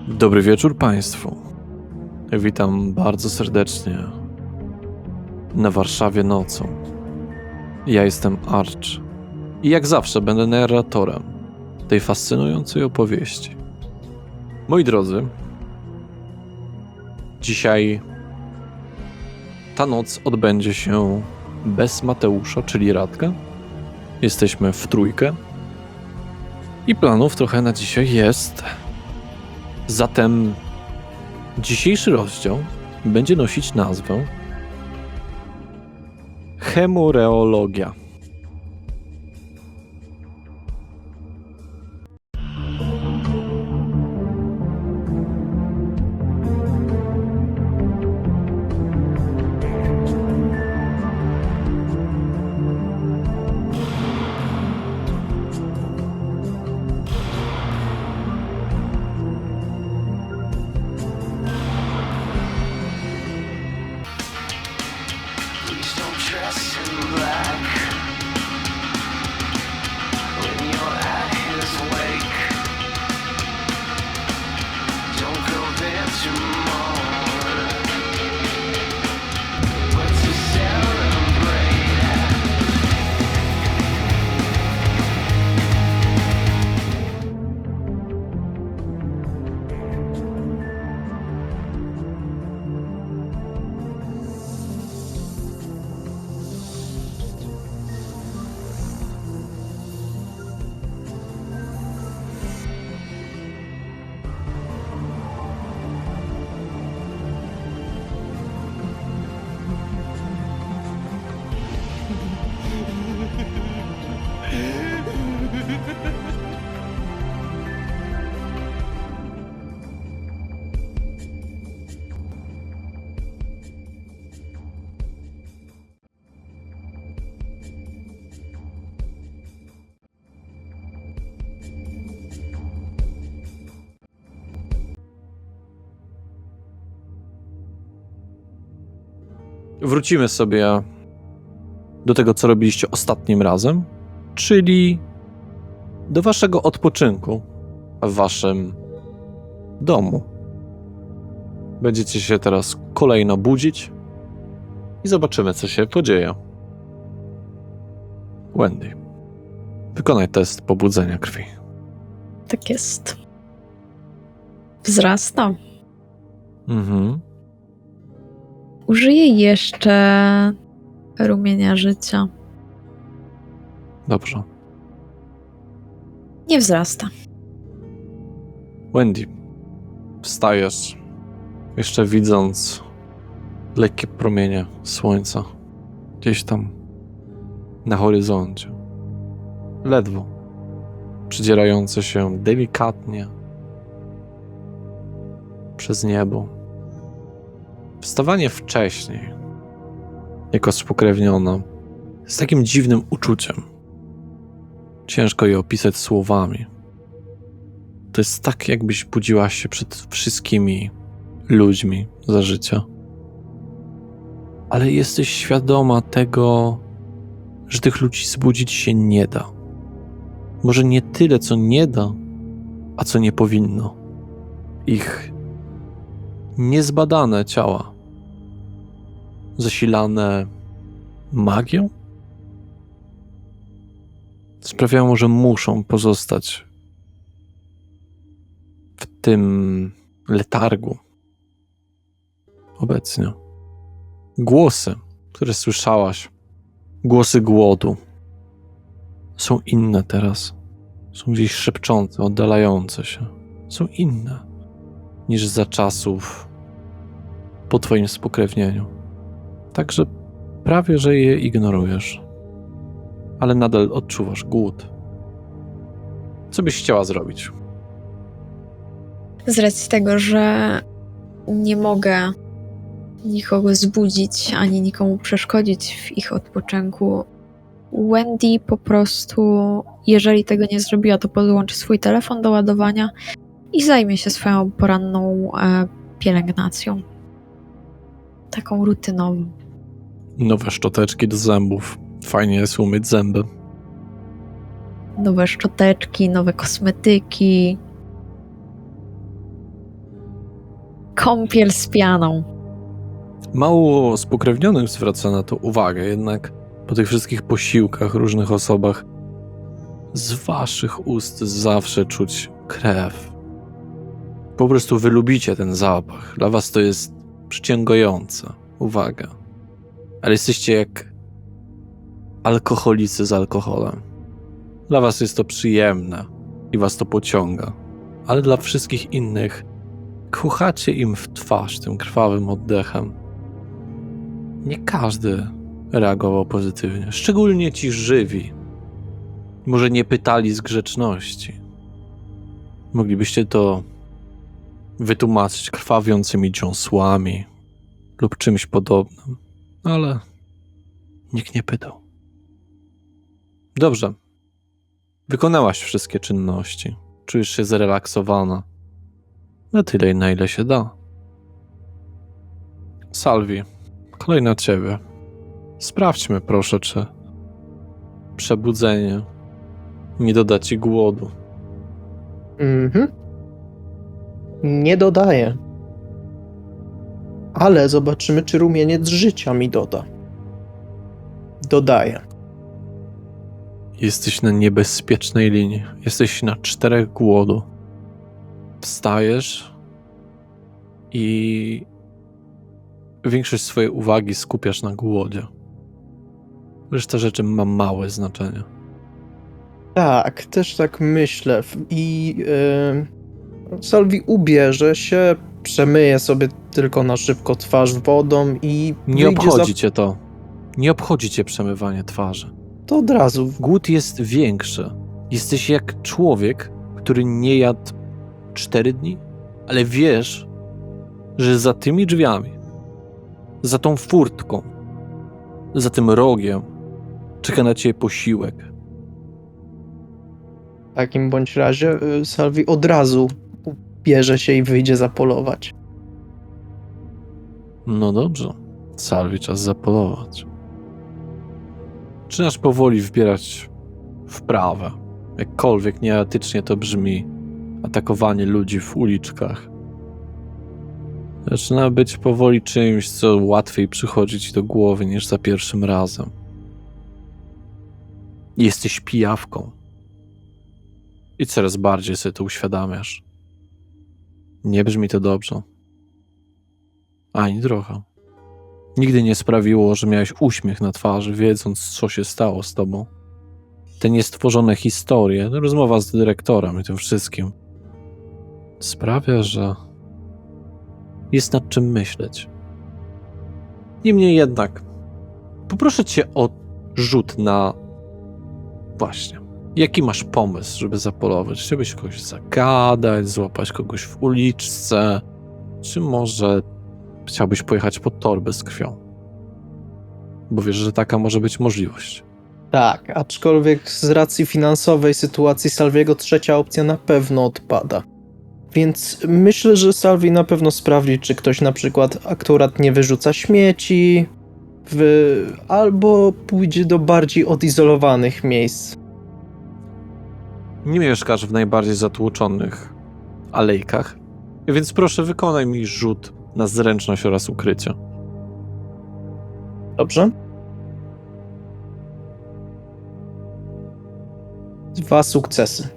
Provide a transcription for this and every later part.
Dobry wieczór Państwu. Witam bardzo serdecznie na Warszawie nocą. Ja jestem Arch i jak zawsze będę narratorem tej fascynującej opowieści. Moi drodzy, dzisiaj ta noc odbędzie się bez Mateusza, czyli Radka. Jesteśmy w trójkę i planów trochę na dzisiaj jest. Zatem dzisiejszy rozdział będzie nosić nazwę Hemoreologia. Wrócimy sobie do tego, co robiliście ostatnim razem, czyli do waszego odpoczynku w waszym domu. Będziecie się teraz kolejno budzić i zobaczymy, co się podzieje. Wendy, wykonaj test pobudzenia krwi. Tak jest. Wzrasta. Użyję jeszcze rumienia życia. Dobrze. Nie wzrasta. Wendy, wstajesz, jeszcze widząc lekkie promienie słońca gdzieś tam na horyzoncie. Ledwo przedzierające się delikatnie przez niebo. Wstawanie wcześniej, jako spokrewniona, z takim dziwnym uczuciem. Ciężko je opisać słowami. To jest tak, jakbyś budziła się przed wszystkimi ludźmi za życia. Ale jesteś świadoma tego, że tych ludzi zbudzić się nie da. Może nie tyle, co nie da, a co nie powinno. Ich niezbadane ciała, zasilane magią, sprawiają, że muszą pozostać w tym letargu obecnie. Głosy, które słyszałaś, głosy głodu, są inne teraz. Są gdzieś szepczące, oddalające się. Są inne niż za czasów po twoim spokrewnieniu. Także prawie, że je ignorujesz. Ale nadal odczuwasz głód. Co byś chciała zrobić? Z racji tego, że nie mogę nikogo zbudzić, ani nikomu przeszkodzić w ich odpoczynku, Wendy po prostu, jeżeli tego nie zrobiła, to podłączy swój telefon do ładowania i zajmie się swoją poranną pielęgnacją. Taką rutynową. Nowe szczoteczki do zębów. Fajnie jest umyć zęby. Nowe szczoteczki, nowe kosmetyki. kąpiel z pianą. Mało spokrewnionych zwraca na to uwagę, jednak po tych wszystkich posiłkach, różnych osobach, z waszych ust zawsze czuć krew. Po prostu wy lubicie ten zapach. Dla was to jest przyciągające. Uwaga. Ale jesteście jak alkoholicy z alkoholem. Dla was jest to przyjemne i was to pociąga. Ale dla wszystkich innych kuchacie im w twarz tym krwawym oddechem. Nie każdy reagował pozytywnie. Szczególnie ci żywi. Może nie pytali z grzeczności. Moglibyście to wytłumaczyć krwawiącymi dziąsłami lub czymś podobnym, ale nikt nie pytał. Dobrze. Wykonałaś wszystkie czynności. Czujesz się zrelaksowana. Na tyle, na ile się da. Salvi, kolej na ciebie. Sprawdźmy, proszę, czy przebudzenie nie doda ci głodu. Nie dodaję. Ale zobaczymy, czy rumieniec życia mi doda. Dodaję. Jesteś na niebezpiecznej linii. Jesteś na 4 głodu. Wstajesz i większość swojej uwagi skupiasz na głodzie. Reszta rzeczy ma małe znaczenie. Tak, też tak myślę. Salvi ubierze się, przemyje sobie tylko na szybko twarz wodą i Nie wyjdzie obchodzi cię to. Nie obchodzi cię przemywanie twarzy. To od razu. Głód jest większy. Jesteś jak człowiek, który nie jadł 4 dni, ale wiesz, że za tymi drzwiami, za tą furtką, za tym rogiem czeka na ciebie posiłek. W takim bądź razie Salvi od razu ubierze się i wyjdzie zapolować. No dobrze. Salvi, czas zapolować. Zaczynasz powoli wbierać wprawę. Jakkolwiek nieetycznie to brzmi, atakowanie ludzi w uliczkach. Zaczyna być powoli czymś, co łatwiej przychodzi ci do głowy niż za pierwszym razem. Jesteś pijawką. I coraz bardziej sobie to uświadamiasz. Nie brzmi to dobrze. Ani trochę. Nigdy nie sprawiło, że miałeś uśmiech na twarzy, wiedząc, co się stało z tobą. Te niestworzone historie, rozmowa z dyrektorem i tym wszystkim sprawia, że jest nad czym myśleć. Niemniej jednak, poproszę cię o rzut na... Właśnie. Jaki masz pomysł, żeby zapolować? Chciałbyś kogoś zagadać, złapać kogoś w uliczce? Czy może chciałbyś pojechać po torbę z krwią? Bo wiesz, że taka może być możliwość. Tak, aczkolwiek z racji finansowej sytuacji Salviego trzecia opcja na pewno odpada. Więc myślę, że Salvi na pewno sprawdzi, czy ktoś na przykład akurat nie wyrzuca śmieci, albo pójdzie do bardziej odizolowanych miejsc. Nie mieszkasz w najbardziej zatłoczonych alejkach, więc proszę wykonaj mi rzut na zręczność oraz ukrycie. Dobrze? 2 sukcesy.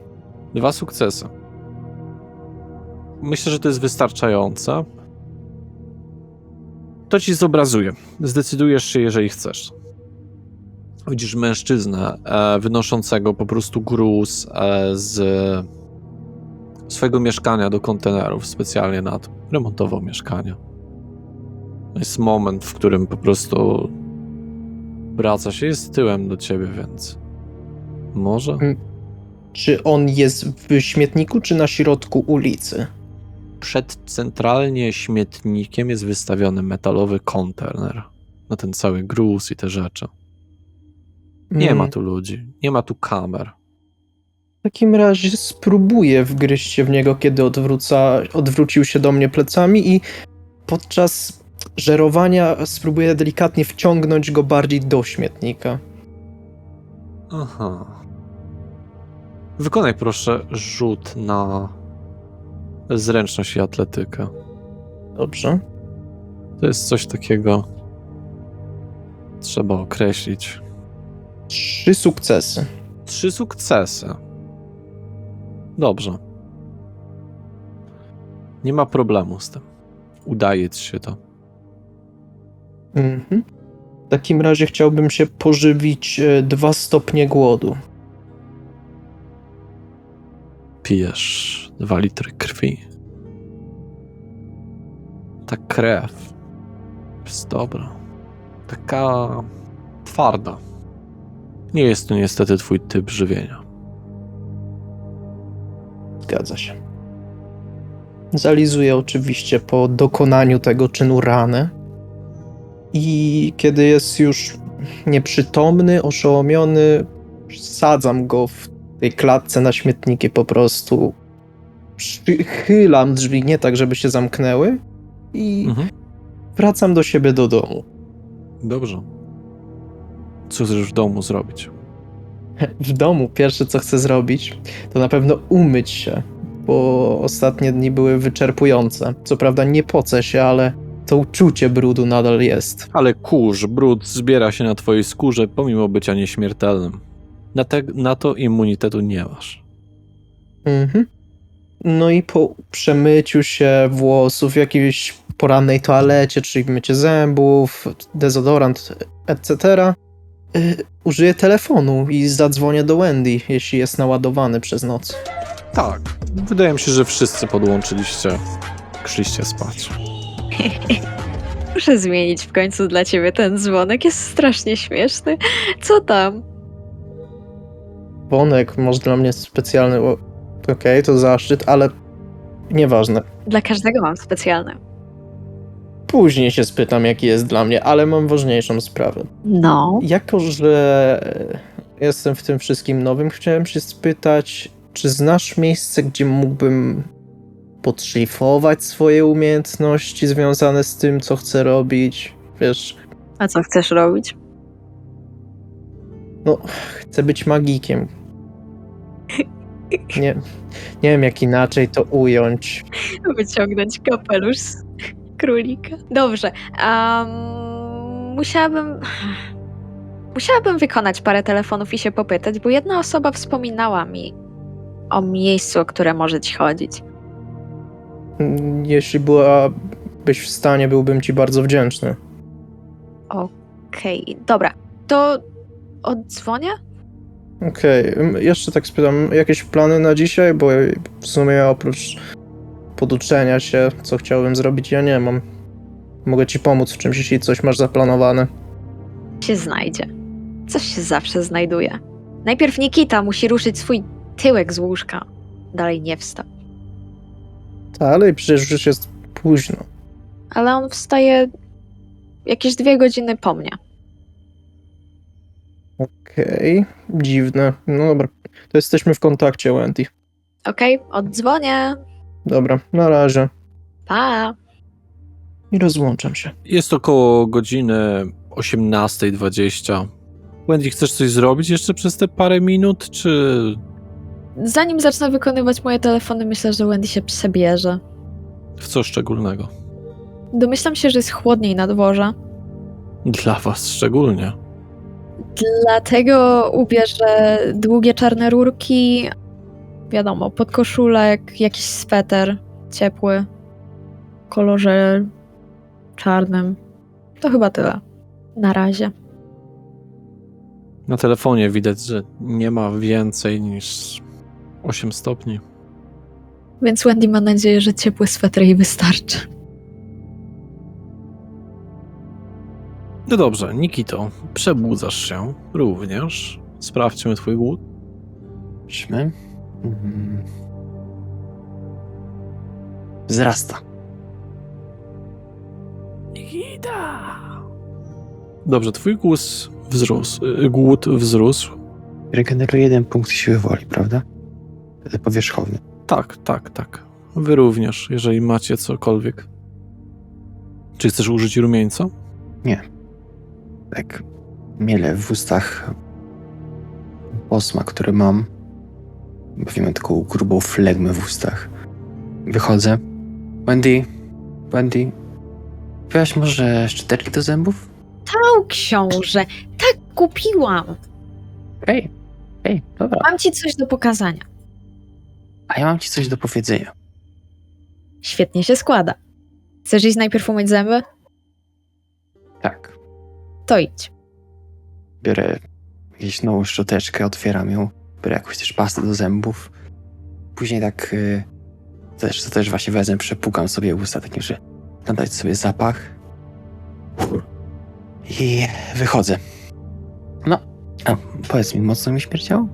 2 sukcesy. Myślę, że to jest wystarczające. To ci zobrazuję. Zdecydujesz się, jeżeli chcesz. Widzisz mężczyznę wynoszącego po prostu gruz z swojego mieszkania do kontenerów, specjalnie na to. Remontował mieszkanie. To jest moment, w którym po prostu wraca się, jest tyłem do ciebie, więc może? Czy on jest w śmietniku, czy na środku ulicy? Przed centralnie śmietnikiem jest wystawiony metalowy kontener na ten cały gruz i te rzeczy. Nie ma tu ludzi, nie ma tu kamer. W takim razie spróbuję wgryźć się w niego, kiedy odwrócił się do mnie plecami i podczas żerowania spróbuję delikatnie wciągnąć go bardziej do śmietnika. Aha. Wykonaj proszę rzut na zręczność i atletykę. Dobrze. To jest coś takiego, trzeba określić. 3 sukcesy. 3 sukcesy. Dobrze. Nie ma problemu z tym. Udaje ci się to. Mhm. W takim razie chciałbym się pożywić 2 stopnie głodu. Pijesz 2 litry krwi. Ta krew jest dobra. Taka twarda. Nie jest to niestety twój typ żywienia. Zgadza się. Zalizuję oczywiście po dokonaniu tego czynu ranę. I kiedy jest już nieprzytomny, oszołomiony, sadzam go w tej klatce na śmietniki po prostu. Przychylam drzwi nie tak, żeby się zamknęły i wracam do siebie do domu. Dobrze. Co chcesz w domu zrobić? W domu pierwsze co chcę zrobić, to na pewno umyć się, bo ostatnie dni były wyczerpujące. Co prawda nie pocę się, ale to uczucie brudu nadal jest. Ale kurz, brud zbiera się na twojej skórze pomimo bycia nieśmiertelnym. Na to immunitetu nie masz. Mhm. No i po przemyciu się włosów w jakiejś porannej toalecie, czyli mycie zębów, dezodorant, etc., użyję telefonu i zadzwonię do Wendy, jeśli jest naładowany przez noc. Tak. Wydaje mi się, że wszyscy podłączyliście, szliście spać. Muszę zmienić w końcu dla ciebie ten dzwonek, jest strasznie śmieszny. Co tam? Dzwonek może dla mnie specjalny, bo okej, to zaszczyt, ale nieważne. Dla każdego mam specjalny. Później się spytam, jaki jest dla mnie, ale mam ważniejszą sprawę. No. Jako że jestem w tym wszystkim nowym, chciałem się spytać, czy znasz miejsce, gdzie mógłbym podszlifować swoje umiejętności związane z tym, co chcę robić? Wiesz, A co chcesz robić? no, chcę być magikiem. Nie wiem, jak inaczej to ująć. Wyciągnąć kapelusz z królika. Dobrze. Musiałabym wykonać parę telefonów i się popytać, bo jedna osoba wspominała mi o miejscu, o które może ci chodzić. Jeśli byłabyś w stanie, byłbym ci bardzo wdzięczny. Okej, dobra. To oddzwonię? Okej, jeszcze tak spytam, jakieś plany na dzisiaj? Bo w sumie oprócz poduczenia się, co chciałbym zrobić, ja nie mam. Mogę ci pomóc w czymś, jeśli coś masz zaplanowane. Się znajdzie. Coś się zawsze znajduje. Najpierw Nikita musi ruszyć swój tyłek z łóżka. Dalej nie wstał. Ale przecież już jest późno. Ale on wstaje jakieś 2 godziny po mnie. Okej, dziwne. No dobra, to jesteśmy w kontakcie, Wendy. Okej, oddzwonię. Dobra, na razie. Pa! I rozłączam się. Jest około godziny 18:20. Wendy, chcesz coś zrobić jeszcze przez te parę minut, czy... Zanim zacznę wykonywać moje telefony, myślę, że Wendy się przebierze. w co szczególnego? Domyślam się, że jest chłodniej na dworze. Dla was szczególnie. Dlatego ubierze długie czarne rurki, wiadomo, podkoszulek, jakiś sweter ciepły, w kolorze czarnym. To chyba tyle. Na razie. Na telefonie widać, że nie ma więcej niż 8 stopni. Więc Wendy ma nadzieję, że ciepły sweter jej wystarczy. No dobrze, Nikito, przebudzasz się również. Sprawdźmy twój głód. Idźmy. Wzrasta. Nikita! Dobrze, twój głód wzrósł. Regeneruje 1 punkt siły woli, prawda? Powierzchowny. Tak. Wy również, jeżeli macie cokolwiek. Czy chcesz użyć rumieńca? Tak. Miele w ustach posma, który mam. Bowiem taką grubą flegmę w ustach. Wychodzę. Wendy, Wendy, kupiłaś może szczoteczki do zębów? O, książę, tak kupiłam. Hej, dobra. Mam ci coś do pokazania. A ja mam ci coś do powiedzenia. Świetnie się składa. Chcesz iść najpierw umyć zęby? Tak, To idź. biorę jakąś nową szczoteczkę, otwieram ją, biorę jakąś też pastę do zębów. Później tak to też właśnie wezmę, przepukam sobie usta, takim, że nadać sobie zapach. I wychodzę. No, a powiedz mi, mocno mi śmierdziało?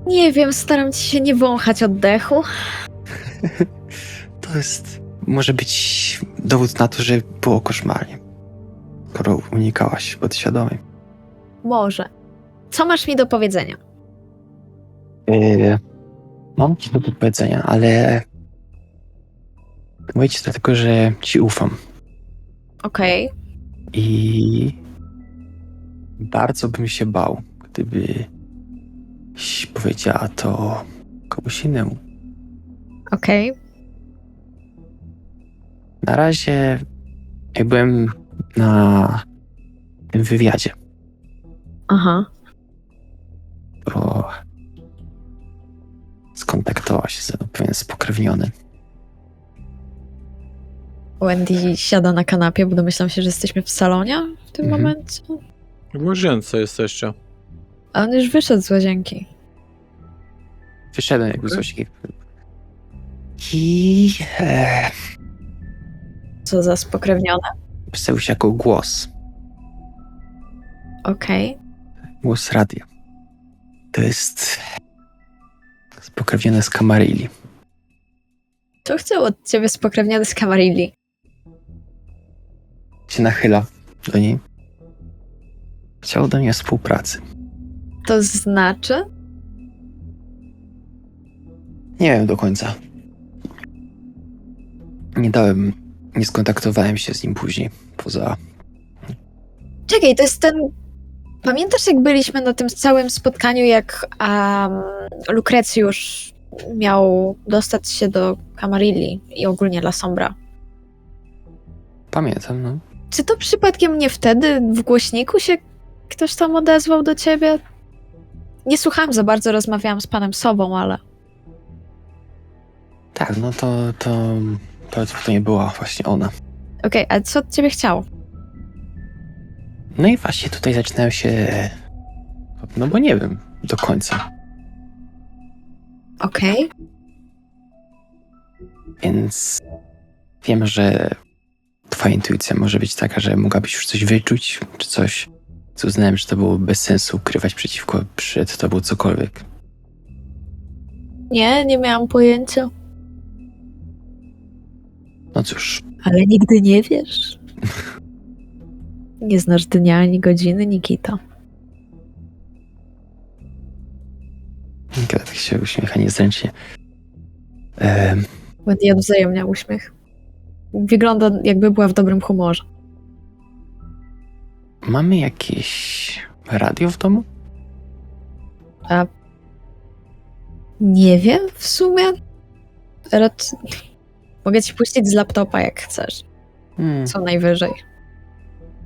Nie wiem, staram ci się nie wąchać oddechu. To może być dowód na to, że było koszmarnie. Skoro unikałaś podświadomie. Może. Co masz mi do powiedzenia? Mam ci do powiedzenia, ale mówię ci dlatego, że ci ufam. Okej. I bardzo bym się bał, gdybyś powiedziała to komuś innemu. Okej. Na razie, jak byłem na tym wywiadzie, Aha. to skontaktowała się ze mną pewien spokrewniony. Wendy siada na kanapie, bo domyślam się, że jesteśmy w salonie w tym Mhm. momencie. W łazience jesteście. A on już wyszedł z łazienki. Wyszedłem jakby z łazienki. I Co za spokrewnione. przedstawił się jako głos. Okej. Głos radia. To jest spokrewnione z Camarilli. Co chciał od ciebie spokrewniony z Camarilli? Się nachyla do niej. Chciał do mnie współpracy. To znaczy? Nie wiem do końca. Nie skontaktowałem się z nim później, poza... Czekaj, to jest ten... Pamiętasz, jak byliśmy na tym całym spotkaniu, jak Lukrecjusz miał dostać się do Camarilli i ogólnie La Sombra? Pamiętam, no. Czy to przypadkiem nie wtedy w głośniku się ktoś tam odezwał do ciebie? Nie słuchałam za bardzo, rozmawiałam z panem Sobą, ale... Tak, no to nie była właśnie ona. Okej, a co od ciebie chciał? No i właśnie tutaj zaczynają się... No bo nie wiem do końca. Okej. Więc wiem, że twoja intuicja może być taka, że mogłabyś już coś wyczuć, czy coś, co uznałem, że to było bez sensu ukrywać przed tobą cokolwiek. Nie miałam pojęcia. No cóż, Ale nigdy nie wiesz. Nie znasz dnia ani godziny, Nikita. Nikita tak się uśmiecha niezręcznie. Wendy odwzajemnia uśmiech. Wygląda, jakby była w dobrym humorze. Mamy jakieś radio w domu? Nie wiem w sumie. Raczej... Mogę ci puścić z laptopa, jak chcesz. Co najwyżej.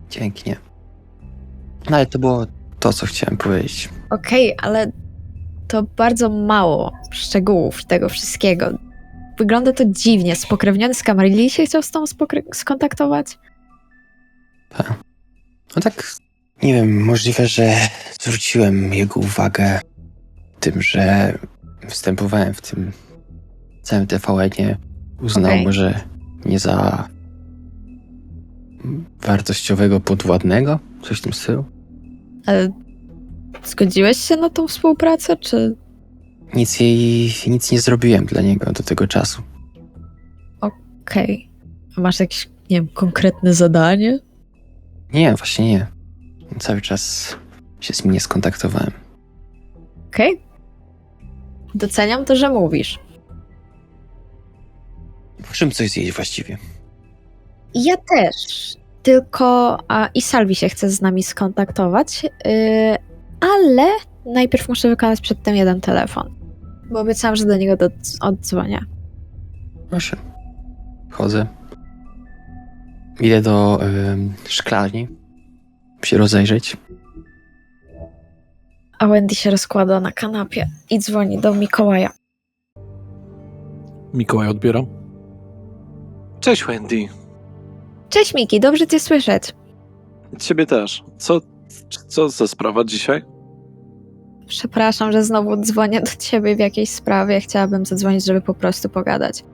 Dzięki, nie. No ale to było to, co chciałem powiedzieć. Okej, ale to bardzo mało szczegółów tego wszystkiego. Wygląda to dziwnie. Spokrewniony z Camarilli się chciał z tą skontaktować? No tak, nie wiem, możliwe, że zwróciłem jego uwagę tym, że występowałem w tym całym TVN-ie. Uznał Okej. może mnie za wartościowego podwładnego, coś w tym stylu. Ale zgodziłeś się na tą współpracę, czy... Nic nie zrobiłem dla niego do tego czasu. Okej. A masz jakieś, nie wiem, konkretne zadanie? Nie, właśnie nie. Cały czas się z nim nie skontaktowałem. Okej. Doceniam to, że mówisz. Czym coś zjeść właściwie? Ja też. Tylko i Salvi się chce z nami skontaktować, ale najpierw muszę wykonać przedtem jeden telefon. Bo obiecałam, że do niego oddzwonię. Proszę. Chodzę. Idę do szklarni, by się rozejrzeć. A Wendy się rozkłada na kanapie i dzwoni do Mikołaja. Mikołaj odbiera. Cześć, Wendy. Cześć Miki, dobrze cię słyszeć. Ciebie też. Co za sprawa dzisiaj? Przepraszam, że znowu dzwonię do ciebie w jakiejś sprawie. Chciałabym zadzwonić, żeby po prostu pogadać.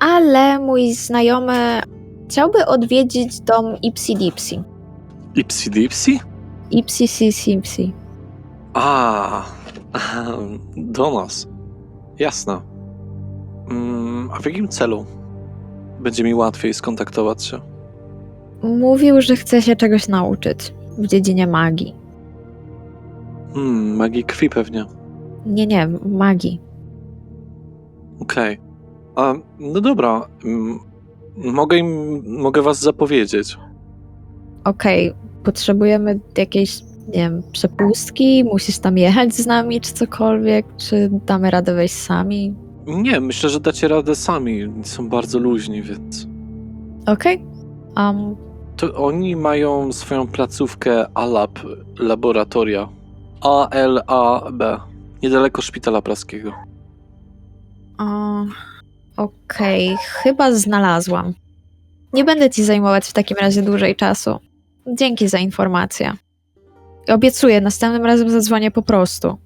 Ale mój znajomy chciałby odwiedzić dom Ipsy Dipsy. Ipsy Dipsy? Ipsy Dipsy. A, do nas. Jasne. A w jakim celu? Będzie mi łatwiej skontaktować się. Mówił, że chce się czegoś nauczyć w dziedzinie magii. Magii krwi pewnie. Nie, magii. Okej. No dobra. Mogę was zapowiedzieć. Okej, potrzebujemy jakiejś, nie wiem, przepustki? Musisz tam jechać z nami, czy cokolwiek? Czy damy radę wejść sami? Nie, myślę, że dacie radę sami. Są bardzo luźni, więc... Okej. To oni mają swoją placówkę ALAB, laboratoria. ALAB. Niedaleko Szpitala Praskiego. Okej, chyba znalazłam. Nie będę ci zajmować w takim razie dłużej czasu. Dzięki za informację. I obiecuję, następnym razem zadzwonię po prostu.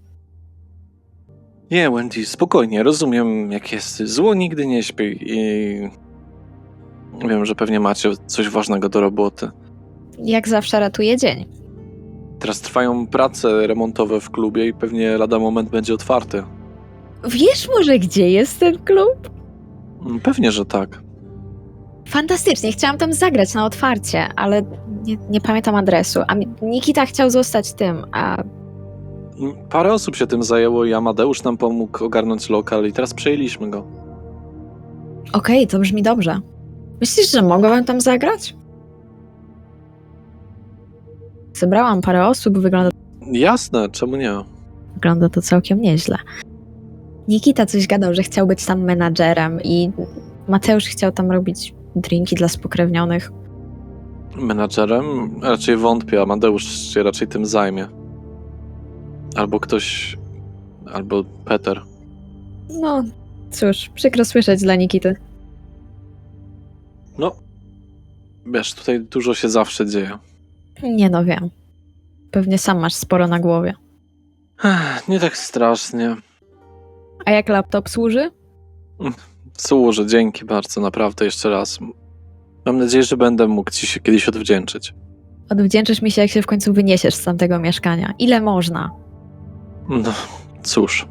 Nie, Wendy, spokojnie. Rozumiem, jak jest. Zło nigdy nie śpi i... Wiem, że pewnie macie coś ważnego do roboty. Jak zawsze ratuję dzień. Teraz trwają prace remontowe w klubie i pewnie lada moment będzie otwarty. Wiesz może, gdzie jest ten klub? Pewnie, że tak. Fantastycznie, chciałam tam zagrać na otwarcie, ale nie pamiętam adresu. A Nikita chciał zostać tym, a Parę osób się tym zajęło i Amadeusz nam pomógł ogarnąć lokal i teraz przejęliśmy go. okej, to brzmi dobrze. Myślisz, że mogłabym tam zagrać? Zebrałam parę osób, Jasne, czemu nie? wygląda to całkiem nieźle. Nikita coś gadał, że chciał być tam menadżerem i Mateusz chciał tam robić drinki dla spokrewnionych. Menadżerem? Raczej wątpię, Amadeusz się raczej tym zajmie. Albo ktoś... Albo Peter. No, cóż, przykro słyszeć dla Nikity. No, wiesz, tutaj dużo się zawsze dzieje. Nie no, wiem. Pewnie sam masz sporo na głowie. Nie tak strasznie. A jak laptop służy? Służę, dzięki bardzo, naprawdę jeszcze raz. Mam nadzieję, że będę mógł ci się kiedyś odwdzięczyć. Odwdzięczysz mi się, jak się w końcu wyniesiesz z tamtego mieszkania. Ile można? No, cóż.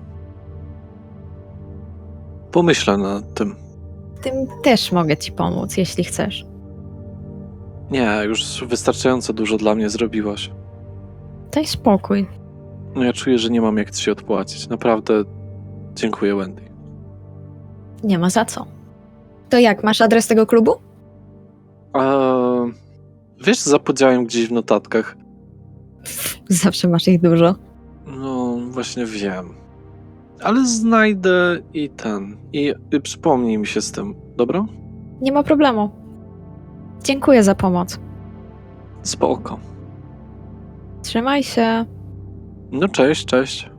Pomyślę nad tym. Tym też mogę ci pomóc, jeśli chcesz. Nie, już wystarczająco dużo dla mnie zrobiłaś. Daj spokój. No ja czuję, że nie mam jak ci się odpłacić. Naprawdę dziękuję, Wendy. Nie ma za co. To jak, masz adres tego klubu? Wiesz, zapodziałem gdzieś w notatkach. Zawsze masz ich dużo. No, właśnie wiem. Ale znajdę I przypomnij mi się z tym, dobra? Nie ma problemu. Dziękuję za pomoc. Spoko. Trzymaj się. No cześć, cześć.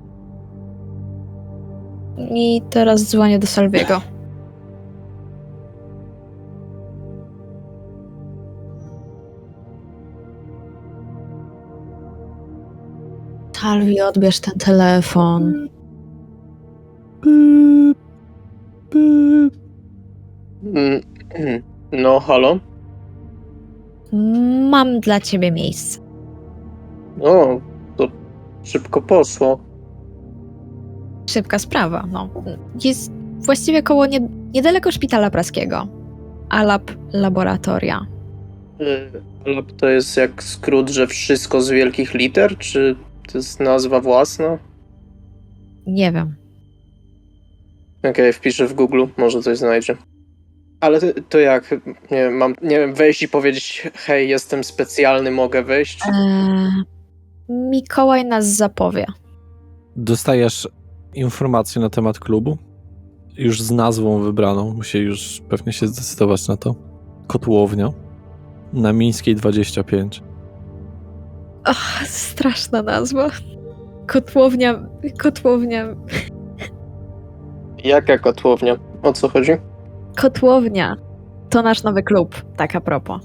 I teraz dzwonię do Salviego. Salvi, odbierz ten telefon. No, halo? Mam dla ciebie miejsce. O, to szybko poszło. Szybka sprawa, no. Jest właściwie koło niedaleko Szpitala Praskiego. ALAB Laboratoria. ALAB to jest jak skrót, że wszystko z wielkich liter, czy to jest nazwa własna? Nie wiem. Okej, wpiszę w Google, może coś znajdzie. Ale to jak? Nie wiem, wejść i powiedzieć, hej, jestem specjalny, mogę wejść? Mikołaj nas zapowie. Dostajesz informacje na temat klubu? już z nazwą wybraną, musi już pewnie się zdecydować na to. Kotłownia na Mińskiej 25. Ach, straszna nazwa. Kotłownia. Jaka kotłownia? O co chodzi? Kotłownia. To nasz nowy klub, tak a propos.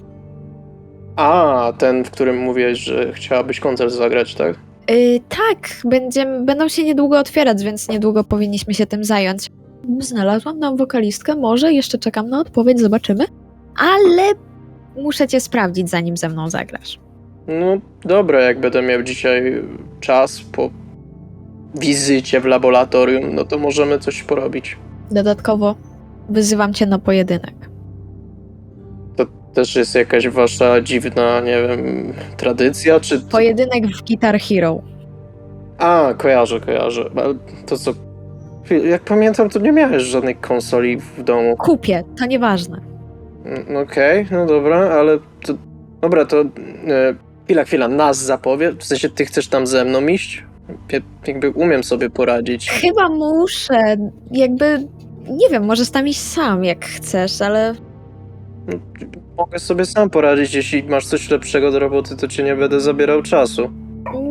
A, ten, w którym mówiłeś, że chciałabyś koncert zagrać, tak? Tak, będą się niedługo otwierać, więc niedługo powinniśmy się tym zająć. Znalazłam nam wokalistkę, może jeszcze czekam na odpowiedź, zobaczymy. Ale muszę cię sprawdzić, zanim ze mną zagrasz. No dobra, jak będę miał dzisiaj czas po wizycie w laboratorium, no to możemy coś porobić. Dodatkowo wyzywam cię na pojedynek. To też jest jakaś wasza dziwna, nie wiem, tradycja, czy... Pojedynek w Guitar Hero. A, kojarzę. Ale to co... Jak pamiętam, to nie miałeś żadnej konsoli w domu. Kupię, to nieważne. Okej, no dobra, ale to... Dobra, to... Chwila, nas zapowie? W sensie, ty chcesz tam ze mną iść? Jakby umiem sobie poradzić. Chyba muszę, nie wiem, możesz tam iść sam, jak chcesz, ale Mogę sobie sam poradzić, jeśli masz coś lepszego do roboty, to cię nie będę zabierał czasu.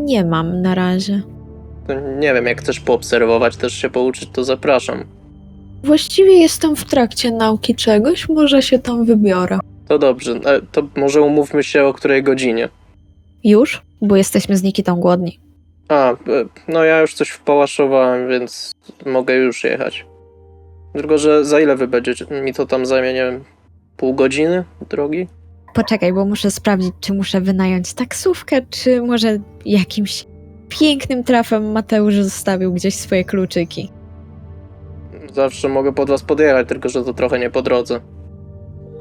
nie mam na razie. To nie wiem, jak chcesz poobserwować, też się pouczyć, to zapraszam. Właściwie jestem w trakcie nauki czegoś, może się tam wybiorę. To dobrze, to może umówmy się, o której godzinie. Już? Bo jesteśmy z Nikitą głodni. No ja już coś wpałaszowałem, więc mogę już jechać. Tylko, że za ile wy będziecie? Mi to tam zajmie, nie wiem, pół godziny drogi? Poczekaj, bo muszę sprawdzić, czy muszę wynająć taksówkę, czy może jakimś pięknym trafem Mateusz zostawił gdzieś swoje kluczyki. Zawsze mogę pod was podjechać, tylko że to trochę nie po drodze.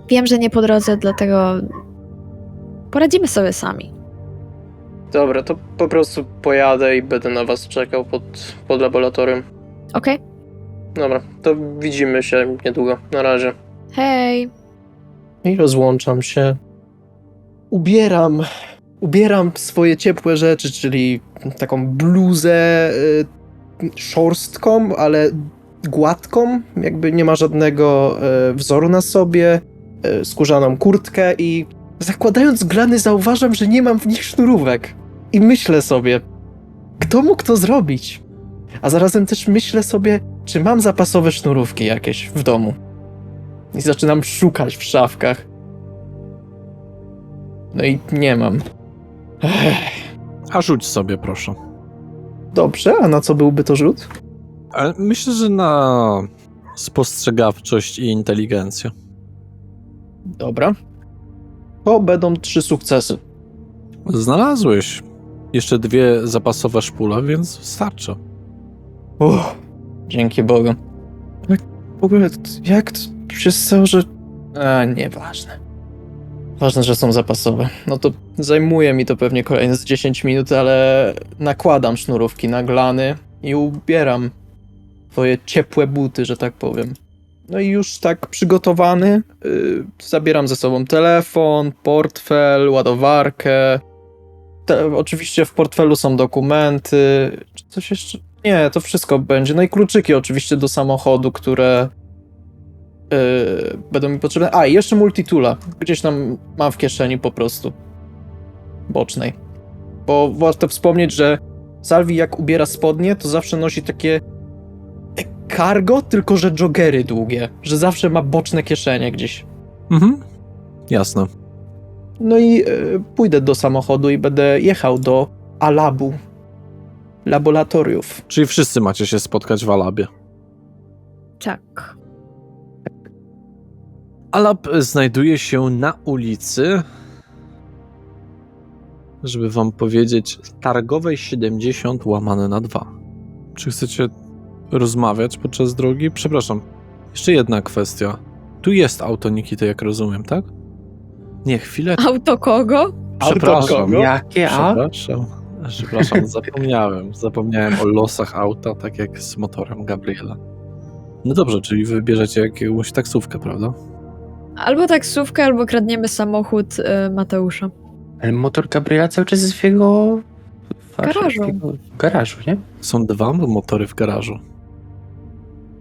Wiem, że nie po drodze, dlatego poradzimy sobie sami. Dobra, to po prostu pojadę i będę na was czekał pod laboratorium. Okej? Dobra, to widzimy się niedługo. Na razie. Hej! I rozłączam się. Ubieram swoje ciepłe rzeczy, czyli taką bluzę szorstką, ale gładką, jakby nie ma żadnego wzoru na sobie, skórzaną kurtkę i zakładając glany zauważam, że nie mam w nich sznurówek. I myślę sobie, kto mógł to zrobić? A zarazem też myślę sobie, czy mam zapasowe sznurówki jakieś w domu. I zaczynam szukać w szafkach. No i nie mam. A rzuć sobie, proszę. Dobrze, a na co byłby to rzut? Ale myślę, że na spostrzegawczość i inteligencję. Dobra. To będą 3 sukcesy. Znalazłeś jeszcze 2 zapasowe szpule, więc starczy. Dzięki Bogu. W ogóle, jak to się stało, że... nieważne. Ważne, że są zapasowe. No to zajmuje mi to pewnie kolejne z 10 minut, ale nakładam sznurówki na glany i ubieram twoje ciepłe buty, że tak powiem. No i już tak przygotowany, zabieram ze sobą telefon, portfel, ładowarkę. Oczywiście w portfelu są dokumenty. Czy coś jeszcze? Nie, to wszystko będzie. No i kluczyki oczywiście do samochodu, które będą mi potrzebne. A, i jeszcze multitoola. Gdzieś tam mam w kieszeni po prostu. Bocznej. Bo warto wspomnieć, że Salvi jak ubiera spodnie, to zawsze nosi takie cargo, tylko że joggery długie. Że zawsze ma boczne kieszenie gdzieś. Mhm. Jasne. No i pójdę do samochodu i będę jechał do Alabu. Laboratoriów. Czyli wszyscy macie się spotkać w Alabie. Tak. Alab znajduje się na ulicy, żeby wam powiedzieć, Targowej 70 łamane na 2. Czy chcecie rozmawiać podczas drogi? Przepraszam, jeszcze jedna kwestia. Tu jest auto Nikity, jak rozumiem, tak? Nie, chwilę. Auto kogo? Przepraszam. kogo? Jakie a? Przepraszam, zapomniałem o losach auta, tak jak z motorem Gabriela. No dobrze, czyli wybierzecie jakąś taksówkę, prawda? Albo taksówkę, albo kradniemy samochód Mateusza. Ale motor Gabriela cały czas jest w jego... Garażu. W garażu, nie? Są 2 motory w garażu.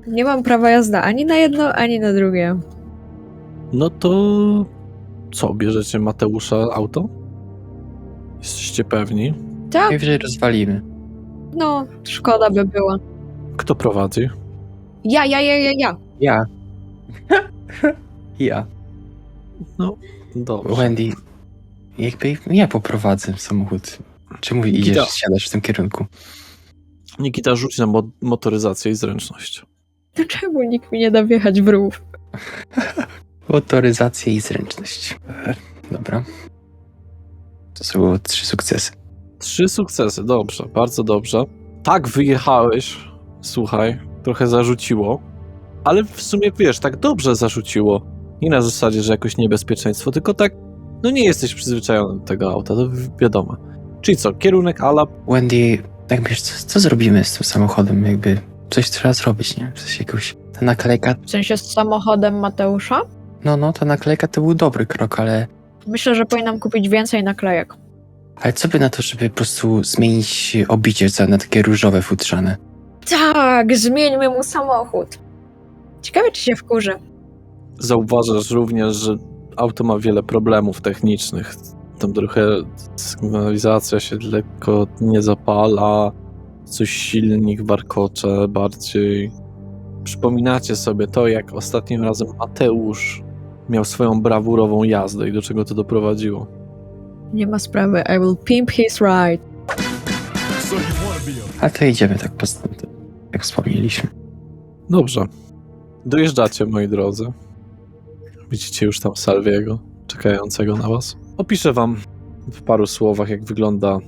Nie mam prawa jazdy ani na jedno, ani na drugie. No to co, bierzecie Mateusza auto? Jesteście pewni? Tak, Najwyżej rozwalimy. no, szkoda by było. Kto prowadzi? Ja. Ja. Ja. No, dobrze. Wendy, jakby ja poprowadzę samochód. Czemu idziesz, Nikita. siadasz w tym kierunku? Nikita, rzuć na motoryzację i zręczność. To czemu nikt mi nie da wjechać w rów? Motoryzacja i zręczność. Dobra. To są było 3 sukcesy. 3 sukcesy, dobrze, bardzo dobrze. Tak wyjechałeś, słuchaj, trochę zarzuciło, ale w sumie wiesz, tak dobrze zarzuciło. Nie na zasadzie, że jakoś niebezpieczeństwo, tylko tak, no nie jesteś przyzwyczajony do tego auta, to wiadomo. Czyli co, kierunek Alap, Wendy, tak wiesz, co zrobimy z tym samochodem? Jakby coś trzeba zrobić, nie? Coś jakąś... Ta naklejka... W sensie z samochodem Mateusza? No, ta naklejka to był dobry krok, ale... Myślę, że powinnam kupić więcej naklejek. Ale co by na to, żeby po prostu zmienić obicie całe na takie różowe, futrzane? Tak, zmieńmy mu samochód. Ciekawe, czy się wkurzy. zauważasz również, że auto ma wiele problemów technicznych. Tam trochę sygnalizacja się lekko nie zapala, coś silnik warkocze bardziej. Przypominacie sobie to, jak ostatnim razem Mateusz miał swoją brawurową jazdę i do czego to doprowadziło. Nie ma sprawy, I will pimp his ride. A to idziemy tak postępnie, jak wspomnieliśmy. Dobrze. Dojeżdżacie, moi drodzy. Widzicie już tam Salviego, czekającego na was. Opiszę wam w paru słowach, jak wygląda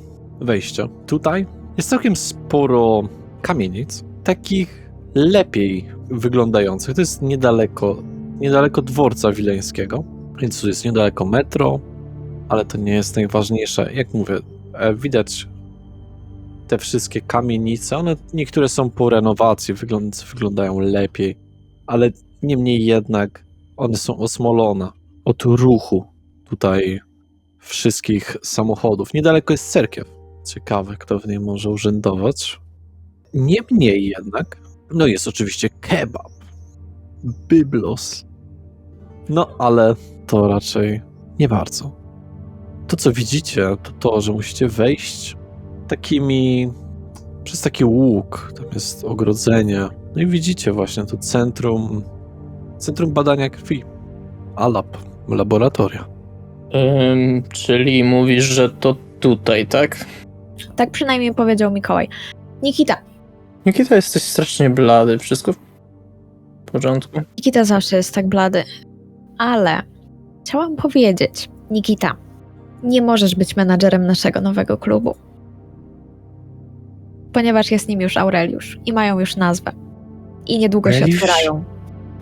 wejście. Tutaj jest całkiem sporo kamienic, takich lepiej wyglądających. To jest niedaleko dworca wileńskiego, więc tu jest niedaleko metro, ale to nie jest najważniejsze. Jak mówię, widać te wszystkie kamienice, one niektóre są po renowacji, wyglądają lepiej, ale niemniej jednak one są osmolone od ruchu tutaj wszystkich samochodów. Niedaleko jest cerkiew. Ciekawe, kto w niej może urzędować. Niemniej jednak, no jest oczywiście kebab, byblos. No, ale to raczej nie bardzo. To, co widzicie, to to, że musicie wejść przez taki łuk, tam jest ogrodzenie. No i widzicie właśnie to centrum badania krwi. ALAP, laboratoria. Czyli mówisz, że to tutaj, tak? Tak przynajmniej powiedział Mikołaj. Nikita. Nikita, jesteś strasznie blady. Wszystko w porządku? Nikita zawsze jest tak blady. Ale chciałam powiedzieć, Nikita, nie możesz być menadżerem naszego nowego klubu. Ponieważ jest nim już Aureliusz i mają już nazwę. I niedługo się Aureliusz? otwierają.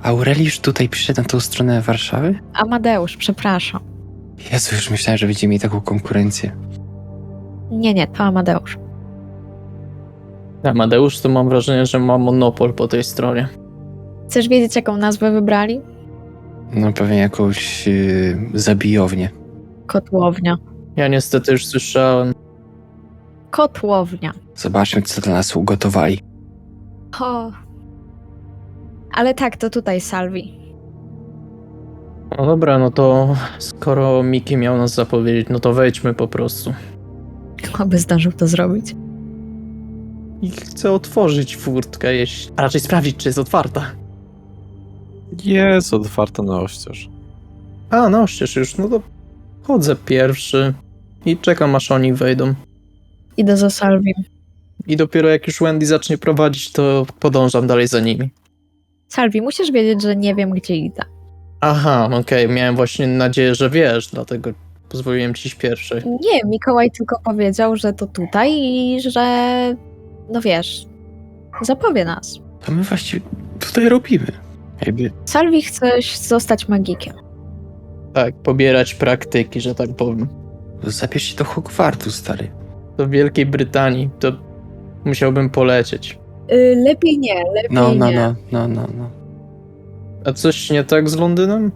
Aureliusz tutaj przyszedł na tą stronę Warszawy? Amadeusz, przepraszam. Jezu, już myślałem, że będziemy mieli taką konkurencję. Nie, to Amadeusz. Amadeusz to mam wrażenie, że ma monopol po tej stronie. Chcesz wiedzieć, jaką nazwę wybrali? No pewnie jakąś zabijownię. Kotłownia. Ja niestety już słyszałem. Kotłownia. Zobaczmy, co dla nas ugotowali. O. Ale tak, to tutaj Salvi. No dobra, no to skoro Miki miał nas zapowiedzieć, no to wejdźmy po prostu. Oby zdążył to zrobić. I chcę otworzyć furtkę, a raczej sprawdzić, czy jest otwarta. Jest otwarta na oścież. A, no oścież już, no to chodzę pierwszy i czekam, aż oni wejdą. Idę za Salvi. I dopiero jak już Wendy zacznie prowadzić, to podążam dalej za nimi. Salvi, musisz wiedzieć, że nie wiem, gdzie idę. Aha, okej, miałem właśnie nadzieję, że wiesz, dlatego pozwoliłem ci iść pierwszy. Nie, Mikołaj tylko powiedział, że to tutaj i że... No wiesz, zapowie nas. To my właściwie tutaj robimy. Jakby Salvi chce zostać magikiem. Tak, pobierać praktyki, że tak powiem. zabierz się do Hogwartu, stary. Do Wielkiej Brytanii, to musiałbym polecieć. Lepiej nie, lepiej nie. No. A coś nie tak z Londynem?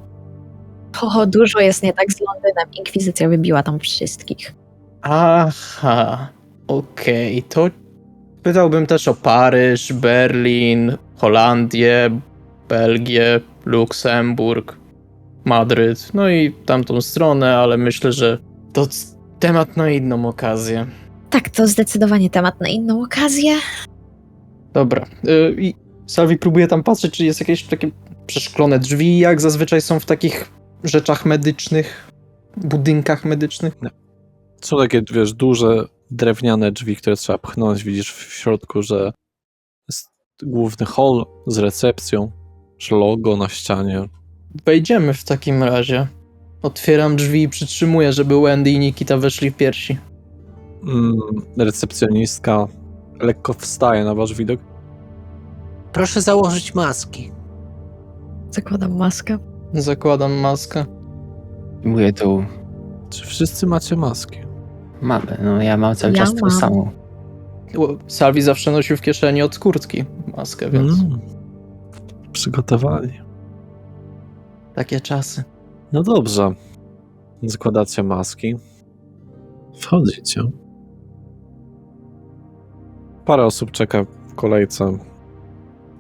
Dużo jest nie tak z Londynem. Inkwizycja wybiła tam wszystkich. Aha, okej, to Pytałbym też o Paryż, Berlin, Holandię, Belgię, Luksemburg, Madryt, no i tamtą stronę, ale myślę, że to temat na inną okazję. Tak, to zdecydowanie temat na inną okazję. Dobra. I Salvi próbuje tam patrzeć, czy jest jakieś takie przeszklone drzwi, jak zazwyczaj są w takich rzeczach medycznych, budynkach medycznych. Są takie, wiesz, duże drewniane drzwi, które trzeba pchnąć. Widzisz w środku, że jest główny hall z recepcją, że logo na ścianie. Wejdziemy w takim razie. Otwieram drzwi i przytrzymuję, żeby Wendy i Nikita weszli pierwsi. Recepcjonistka lekko wstaje na wasz widok. Proszę założyć maski. Zakładam maskę. Zakładam maskę. Mówię tu, Czy wszyscy macie maski? mamy, no ja mam cały Ja czas tą mam. samą. Salvi zawsze nosił w kieszeni od kurtki maskę, więc Przygotowali. takie czasy. No dobrze. Zakładacie maski. Wchodzicie. Parę osób czeka w kolejce.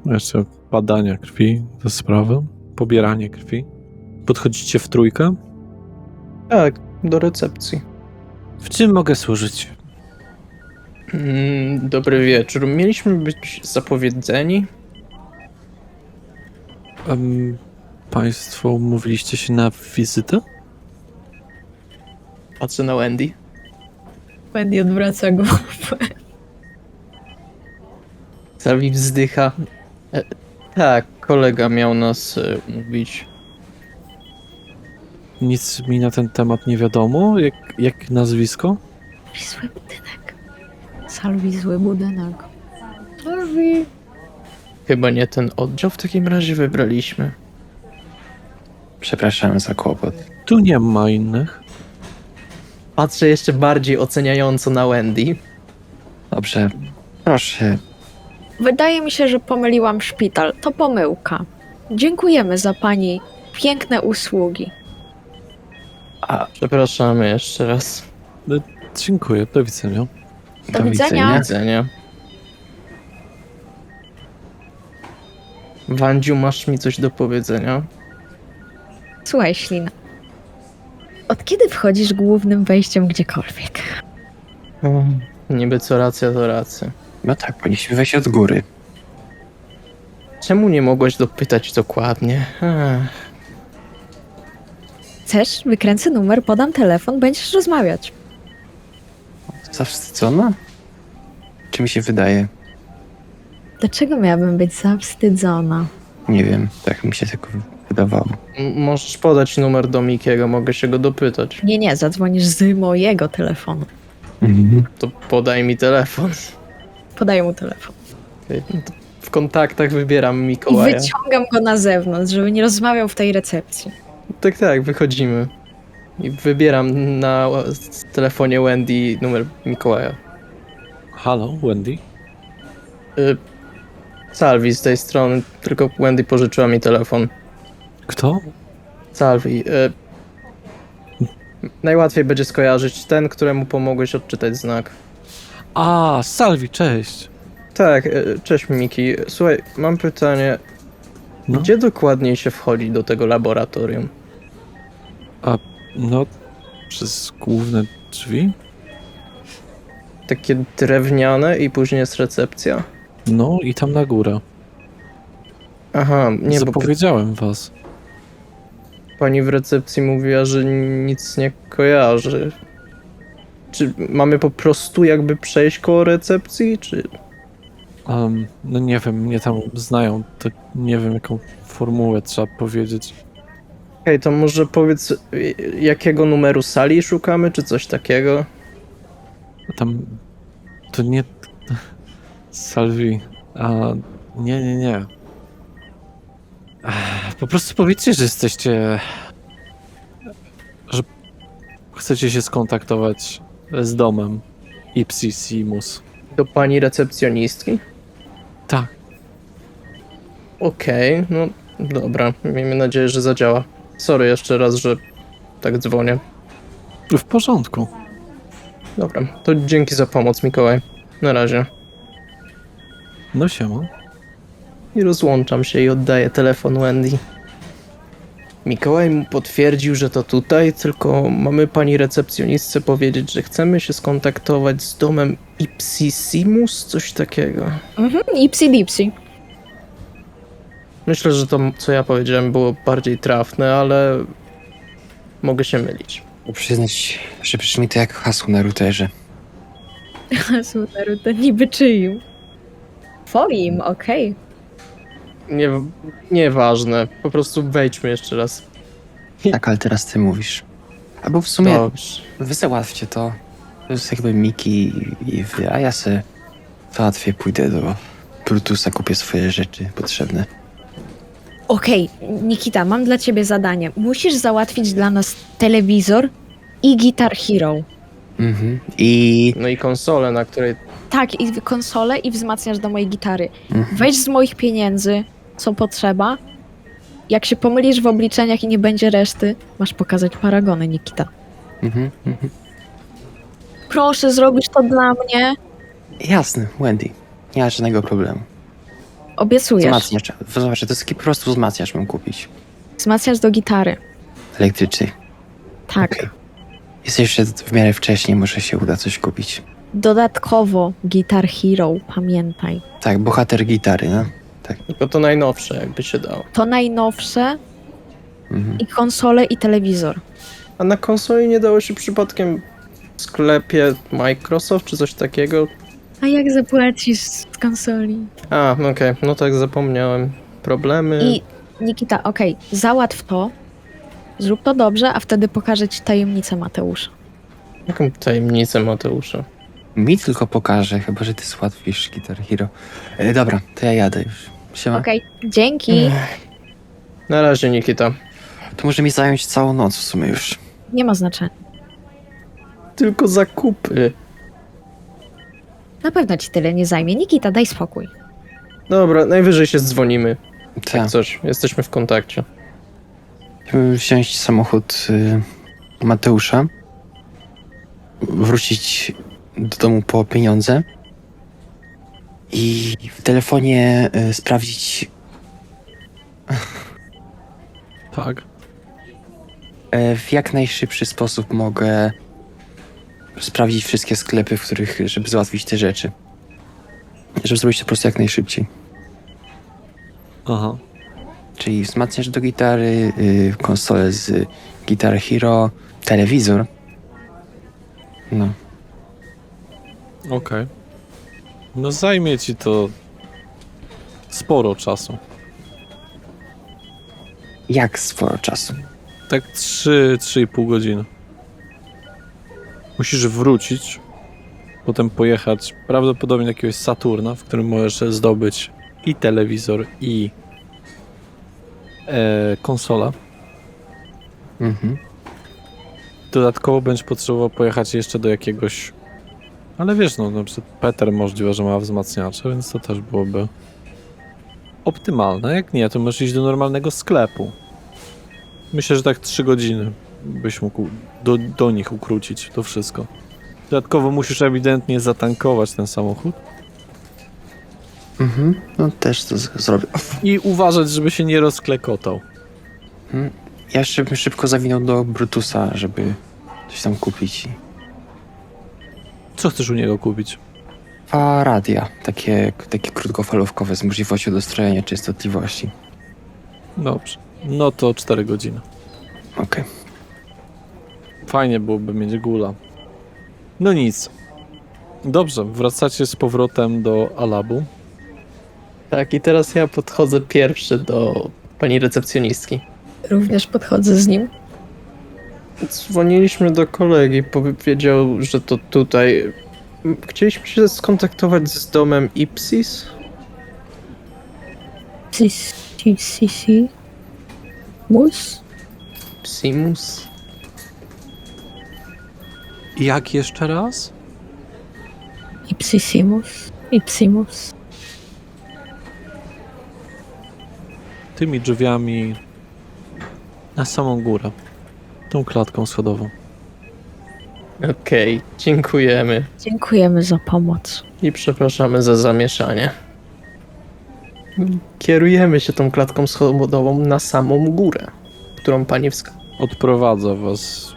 Jeszcze badania krwi, te sprawy. Pobieranie krwi. Podchodzicie w trójkę. Tak, do recepcji. W czym mogę służyć? Dobry wieczór. Mieliśmy być zapowiedzeni? Państwo umówiliście się na wizytę? Patrzę na Wendy. Wendy odwraca głowę. Salvi wzdycha. Tak, kolega miał nas mówić. Nic mi na ten temat nie wiadomo. Jak nazwisko? Zły budynek. Salvi, zły budynek. Salvi. Chyba nie ten oddział w takim razie wybraliśmy. Przepraszam za kłopot. Tu nie ma innych. Patrzę jeszcze bardziej oceniająco na Wendy. Dobrze, proszę. Wydaje mi się, że pomyliłam szpital. To pomyłka. Dziękujemy za pani piękne usługi. A, Przepraszamy jeszcze raz. Dziękuję, do widzenia. Do widzenia. Do widzenia. Wandziu, masz mi coś do powiedzenia? Słuchaj, Ślina. Od kiedy wchodzisz głównym wejściem gdziekolwiek? Niby co racja, to racja. no tak, powinniśmy wejść od góry. Czemu nie mogłaś dopytać dokładnie? Chcesz? Wykręcę numer, podam telefon, będziesz rozmawiać. Zawstydzona? Czy mi się wydaje? Dlaczego miałabym być zawstydzona? Nie wiem, tak mi się tylko wydawało. Możesz podać numer do Mikiego, mogę się go dopytać. Nie, zadzwonisz z mojego telefonu. To podaj mi telefon. Podaję mu telefon. W kontaktach wybieram I Mikołaja. wyciągam go na zewnątrz, żeby nie rozmawiał w tej recepcji. Tak, wychodzimy. I wybieram na telefonie Wendy numer Mikołaja. Halo, Wendy? Salvi z tej strony, tylko Wendy pożyczyła mi telefon. Kto? Salvi. Najłatwiej będzie skojarzyć ten, któremu pomogłeś odczytać znak. A, Salvi, cześć. Tak, cześć Miki. Słuchaj, mam pytanie. No. Gdzie dokładniej się wchodzi do tego laboratorium? No, przez główne drzwi? Takie drewniane i później jest recepcja? No i tam na górę. Aha, nie, bo Zapowiedziałem was. pani w recepcji mówiła, że nic nie kojarzy. Czy mamy po prostu jakby przejść koło recepcji, czy... No nie wiem, mnie tam znają, to nie wiem jaką formułę trzeba powiedzieć. Okej, to może powiedz, jakiego numeru sali szukamy, czy coś takiego? Tam to nie Salvi. Nie. Po prostu powiedzcie, że jesteście, że chcecie się skontaktować z domem Ipsissimus. Do pani recepcjonistki? Tak. Okej, no dobra, miejmy nadzieję, że zadziała. Sorry jeszcze raz, że tak dzwonię. W porządku. Dobra, to dzięki za pomoc, Mikołaj. Na razie. No siema. I rozłączam się i oddaję telefon Wendy. Mikołaj mu potwierdził, że to tutaj, tylko mamy pani recepcjonistce powiedzieć, że chcemy się skontaktować z domem Ipsissimus, coś takiego. Ipsy dipsy. Myślę, że to, co ja powiedziałem, było bardziej trafne, ale mogę się mylić. Przyznać, że brzmi to jak hasło na routerze. Super, to niby czyim? Twoim, okej. Nieważne, po prostu wejdźmy jeszcze raz. Tak, ale teraz ty mówisz. Albo w sumie Dobrze. wy załatwcie to. To jest jakby Miki i wy, a ja se załatwię, pójdę do Brutusa, kupię swoje rzeczy potrzebne. Okej, Nikita, mam dla ciebie zadanie. Musisz załatwić dla nas telewizor i Guitar Hero. Mhm. I... No i konsolę, na której... Tak, i konsolę i wzmacniasz do mojej gitary. Mhm. Weź z moich pieniędzy, co potrzeba. Jak się pomylisz w obliczeniach i nie będzie reszty, masz pokazać paragony, Nikita. Mhm. Proszę, zrobisz to dla mnie. Jasne, Wendy. Nie ma żadnego problemu. Obiecujesz. Wzmacniacz. Zobacz, to jest taki po prostu wzmacniacz mam kupić. Wzmacniasz do gitary. Elektryczny. Tak. Okej. Jest jeszcze w miarę wcześniej, może się uda coś kupić. Dodatkowo Guitar Hero, pamiętaj. Tak, bohater gitary, no. Tylko to najnowsze, jakby się dało. To najnowsze Mhm. i konsole i telewizor. A na konsoli nie dało się przypadkiem w sklepie Microsoft czy coś takiego? A jak zapłacisz z konsoli? A, okej, no tak zapomniałem. Problemy... I Nikita, okej, załatw to, zrób to dobrze, a wtedy pokażę ci tajemnicę Mateusza. Jaką tajemnicę Mateusza? Mi tylko pokaże, chyba że ty załatwisz Guitar Hero. Dobra, to ja jadę już. Siema. Okej, dzięki. Na razie, Nikita. To może mi zająć całą noc w sumie już. Nie ma znaczenia. Tylko zakupy. Na pewno ci tyle nie zajmie. Nikita, daj spokój. Dobra, najwyżej się dzwonimy. Tak. Coś, jesteśmy w kontakcie. Chciałbym wziąć samochód Mateusza, wrócić do domu po pieniądze i w telefonie sprawdzić, Tak. w jak najszybszy sposób mogę sprawdzić wszystkie sklepy, w których, żeby załatwić te rzeczy. Żeby zrobić to po prostu jak najszybciej. Aha. Czyli wzmacniacz do gitary, konsolę z Guitar Hero, telewizor. No. Okej. No zajmie ci to sporo czasu. Jak sporo czasu. Tak 3,5 godziny. Musisz wrócić, potem pojechać prawdopodobnie do jakiegoś Saturna, w którym możesz zdobyć i telewizor, i konsola. Mhm. Dodatkowo będziesz potrzebował pojechać jeszcze do jakiegoś... Ale wiesz, no na przykład Peter możliwe, że ma wzmacniacze, więc to też byłoby optymalne. Jak nie, to możesz iść do normalnego sklepu. Myślę, że tak 3 godziny byś mógł do nich ukrócić to wszystko. Dodatkowo musisz ewidentnie zatankować ten samochód Mhm. No też to zrobię. i uważać, żeby się nie rozklekotał. Ja jeszcze bym szybko zawinął do Brutusa, żeby coś tam kupić. Co chcesz u niego kupić? A radia, takie krótkofalówkowe z możliwością dostrojenia częstotliwości. Dobrze. No to 4 godziny. Okej. Fajnie byłoby mieć gula. No nic. Dobrze, wracacie z powrotem do Alabu. Tak, i teraz ja podchodzę pierwszy do pani recepcjonistki. Również podchodzę z nim. Dzwoniliśmy do kolegi, powiedział, że to tutaj. Chcieliśmy się skontaktować z domem Ipsis. Si. Mus? Psimus. Jak jeszcze raz? Ipsimus. Tymi drzwiami na samą górę. Tą klatką schodową. Okej, dziękujemy Dziękujemy za pomoc. i przepraszamy za zamieszanie. Kierujemy się tą klatką schodową na samą górę, którą pani wskazała. Odprowadza was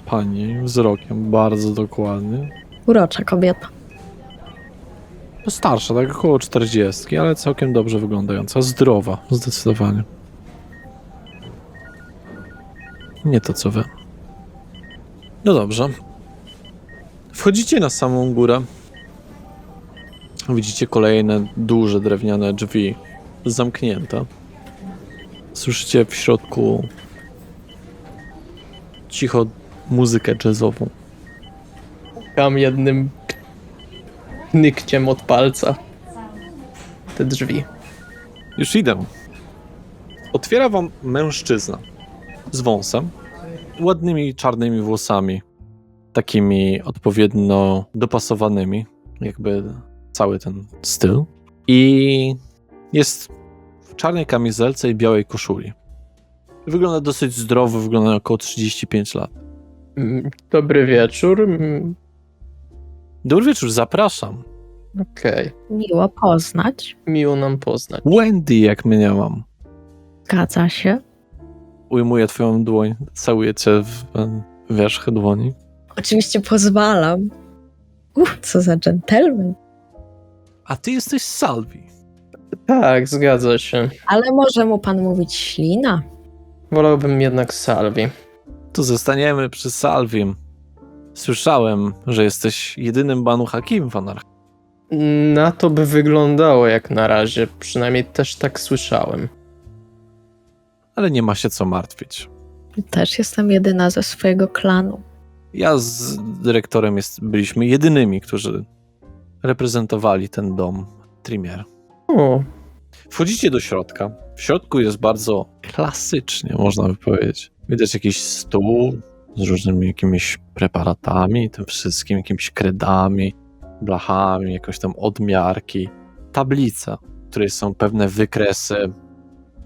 pani wzrokiem bardzo dokładnie. Urocza kobieta. No starsza, tak około 40, ale całkiem dobrze wyglądająca. Zdrowa, zdecydowanie. Nie to co wy. No dobrze. Wchodzicie na samą górę. Widzicie kolejne duże drewniane drzwi zamknięte. Słyszycie w środku cicho muzykę jazzową. Kam jednym knykciem od palca te drzwi. Już idę. Otwiera wam mężczyzna z wąsem, ładnymi czarnymi włosami, takimi odpowiednio dopasowanymi, jakby cały ten styl. I jest w czarnej kamizelce i białej koszuli. Wygląda dosyć zdrowo, wygląda na około 35 lat. Dobry wieczór. Dobry wieczór, zapraszam. Okej, Miło poznać. miło nam poznać. Wendy, jak mnie mam. Zgadza się. Ujmuję twoją dłoń, całuję cię w wierzch dłoni. Oczywiście pozwalam. Co za dżentelmen. A ty jesteś z Salvi. Tak, zgadza się. Ale może mu pan mówić ślina? Wolałbym jednak Salvi. To zostaniemy przy Salvim. Słyszałem, że jesteś jedynym Banu Hakim w Anarchii. Na to by wyglądało jak na razie, przynajmniej też tak słyszałem. Ale nie ma się co martwić. Też jestem jedyna ze swojego klanu. Ja z dyrektorem byliśmy jedynymi, którzy reprezentowali ten dom Trimier. O, Wchodzicie do środka. W środku jest bardzo klasycznie, można by powiedzieć. Widać jakiś stół z różnymi jakimiś preparatami, tym wszystkim, jakimiś kredami, blachami, jakieś tam odmiarki. Tablica, w której są pewne wykresy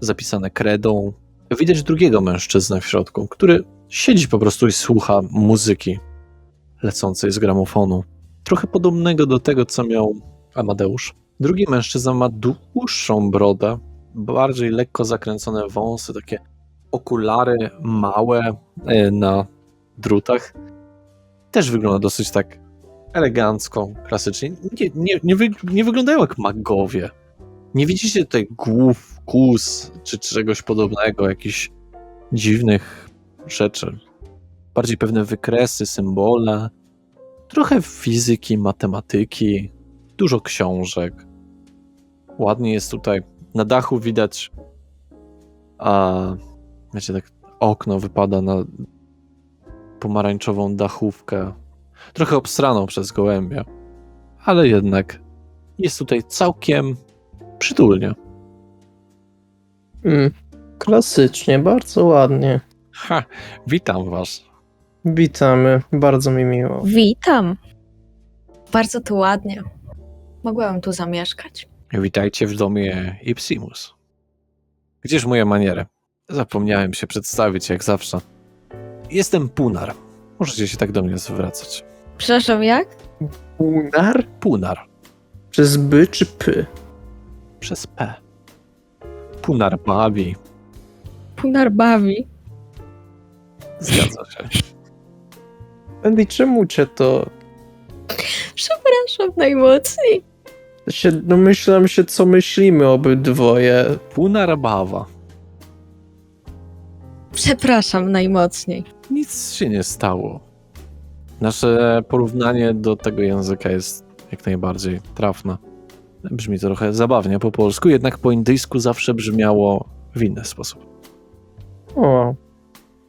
zapisane kredą. Widać drugiego mężczyznę w środku, który siedzi po prostu i słucha muzyki lecącej z gramofonu. Trochę podobnego do tego, co miał Amadeusz. Drugi mężczyzna ma dłuższą brodę, bardziej lekko zakręcone wąsy, takie okulary małe na drutach. Też wygląda dosyć tak elegancko, klasycznie. Nie wyglądają jak magowie. Nie widzicie tutaj głów, kóz czy czegoś podobnego, jakichś dziwnych rzeczy. Bardziej pewne wykresy, symbole, trochę fizyki, matematyki, dużo książek. Ładnie jest tutaj. Na dachu widać, wiecie, tak okno wypada na pomarańczową dachówkę. Trochę obstraną przez gołębia, ale jednak jest tutaj całkiem przytulnie. klasycznie, bardzo ładnie. Ha, witam was. Witamy, bardzo mi miło. Witam. Bardzo tu ładnie. Mogłabym tu zamieszkać. Witajcie w domie Ipsimus. Gdzież moje maniery? Zapomniałem się przedstawić, jak zawsze. Jestem Punar. Możecie się tak do mnie zwracać. Przepraszam, jak? Punar? Punar. Przez by czy py? Przez P. Punar bawi. Punar bawi. Zgadza się. Andy, czemu cię to... Przepraszam najmocniej. Domyślam się, co myślimy obydwoje. Punar bawa. Przepraszam najmocniej. Nic się nie stało. Nasze porównanie do tego języka jest jak najbardziej trafne. Brzmi to trochę zabawnie po polsku, jednak po indyjsku zawsze brzmiało w inny sposób. O,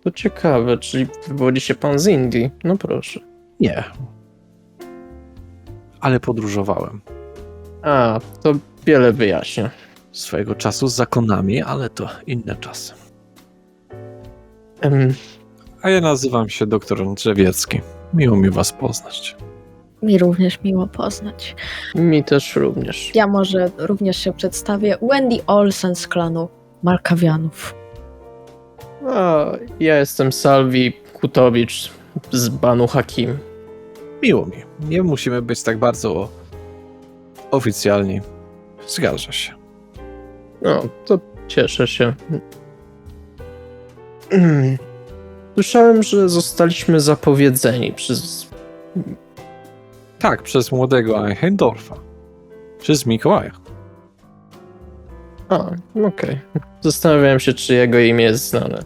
to ciekawe, czyli wywodzi się pan z Indii. No proszę. Nie. Ale podróżowałem. A, to wiele wyjaśnia. Swojego czasu z zakonami, ale to inne czasy. A ja nazywam się dr Drzewiecki. Miło mi was poznać. Mi również miło poznać. Mi też również. Ja może również się przedstawię. Wendy Olsen z klanu Malkawianów. A, ja jestem Salvi Kutowicz z Banu Hakim. Miło mi. Nie musimy być tak bardzo oficjalni. Zgadza się. No, to cieszę się. Słyszałem, że zostaliśmy zapowiedzeni przez... Tak, przez młodego Eichendorfa. Przez Mikołaja. A, okej. Zastanawiałem się, czy jego imię jest znane.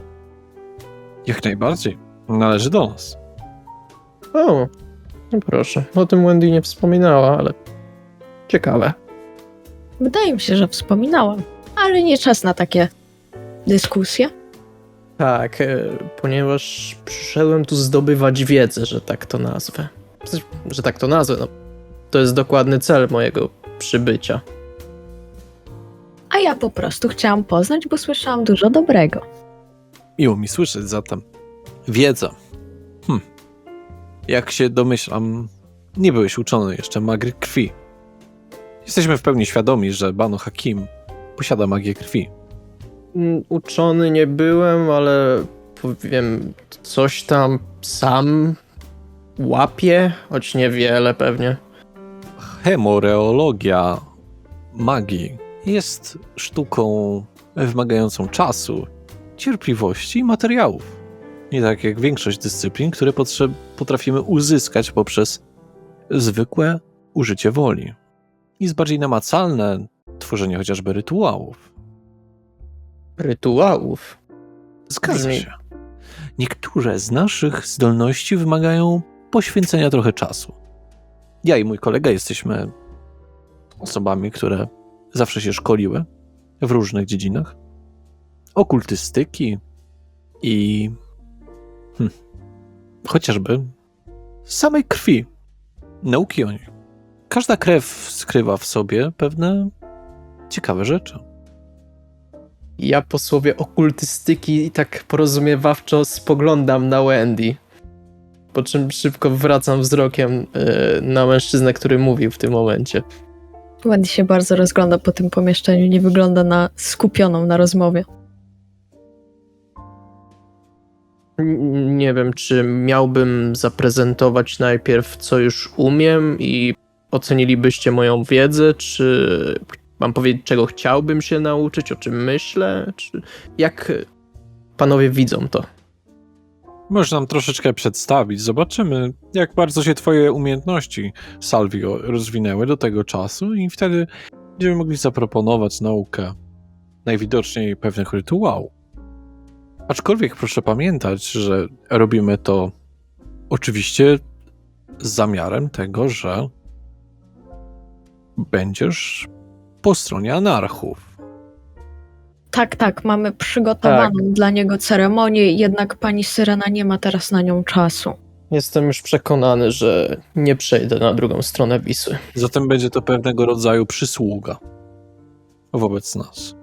Jak najbardziej. Należy do nas. O, no proszę. O tym Wendy nie wspominała, ale ciekawe. Wydaje mi się, że wspominałam, ale nie czas na takie dyskusje. Tak, ponieważ przyszedłem tu zdobywać wiedzę, że tak to nazwę. Że tak to nazwę, no. To jest dokładny cel mojego przybycia. A ja po prostu chciałam poznać, bo słyszałam dużo dobrego. Miło mi słyszeć zatem. Wiedza. Jak się domyślam, nie byłeś uczony jeszcze magii krwi. Jesteśmy w pełni świadomi, że Banu Hakim posiada magię krwi. Uczony nie byłem, ale powiem, coś tam sam łapię, choć niewiele pewnie. Hemoreologia magii jest sztuką wymagającą czasu, cierpliwości i materiałów. Nie tak jak większość dyscyplin, które potrafimy uzyskać poprzez zwykłe użycie woli. Jest bardziej namacalne tworzenie chociażby rytuałów. Rytuałów. Zgadza Brzmi- się. Niektóre z naszych zdolności wymagają poświęcenia trochę czasu. Ja i mój kolega jesteśmy osobami, które zawsze się szkoliły w różnych dziedzinach. Okultystyki i chociażby samej krwi. Nauki o niej. Każda krew skrywa w sobie pewne ciekawe rzeczy. Ja po słowie okultystyki tak porozumiewawczo spoglądam na Wendy. Po czym szybko wracam wzrokiem na mężczyznę, który mówił w tym momencie. Wendy się bardzo rozgląda po tym pomieszczeniu, nie wygląda na skupioną na rozmowie. Nie wiem, czy miałbym zaprezentować najpierw, co już umiem i ocenilibyście moją wiedzę, czy mam powiedzieć, czego chciałbym się nauczyć, o czym myślę, czy jak panowie widzą to? Możesz nam troszeczkę przedstawić. Zobaczymy, jak bardzo się twoje umiejętności, Salvio, rozwinęły do tego czasu i wtedy będziemy mogli zaproponować naukę najwidoczniej pewnych rytuałów. Aczkolwiek proszę pamiętać, że robimy to oczywiście z zamiarem tego, że będziesz po stronie anarchów. Tak, mamy przygotowaną dla niego ceremonię, jednak pani Syrena nie ma teraz na nią czasu. Jestem już przekonany, że nie przejdę na drugą stronę Wisły. Zatem będzie to pewnego rodzaju przysługa wobec nas.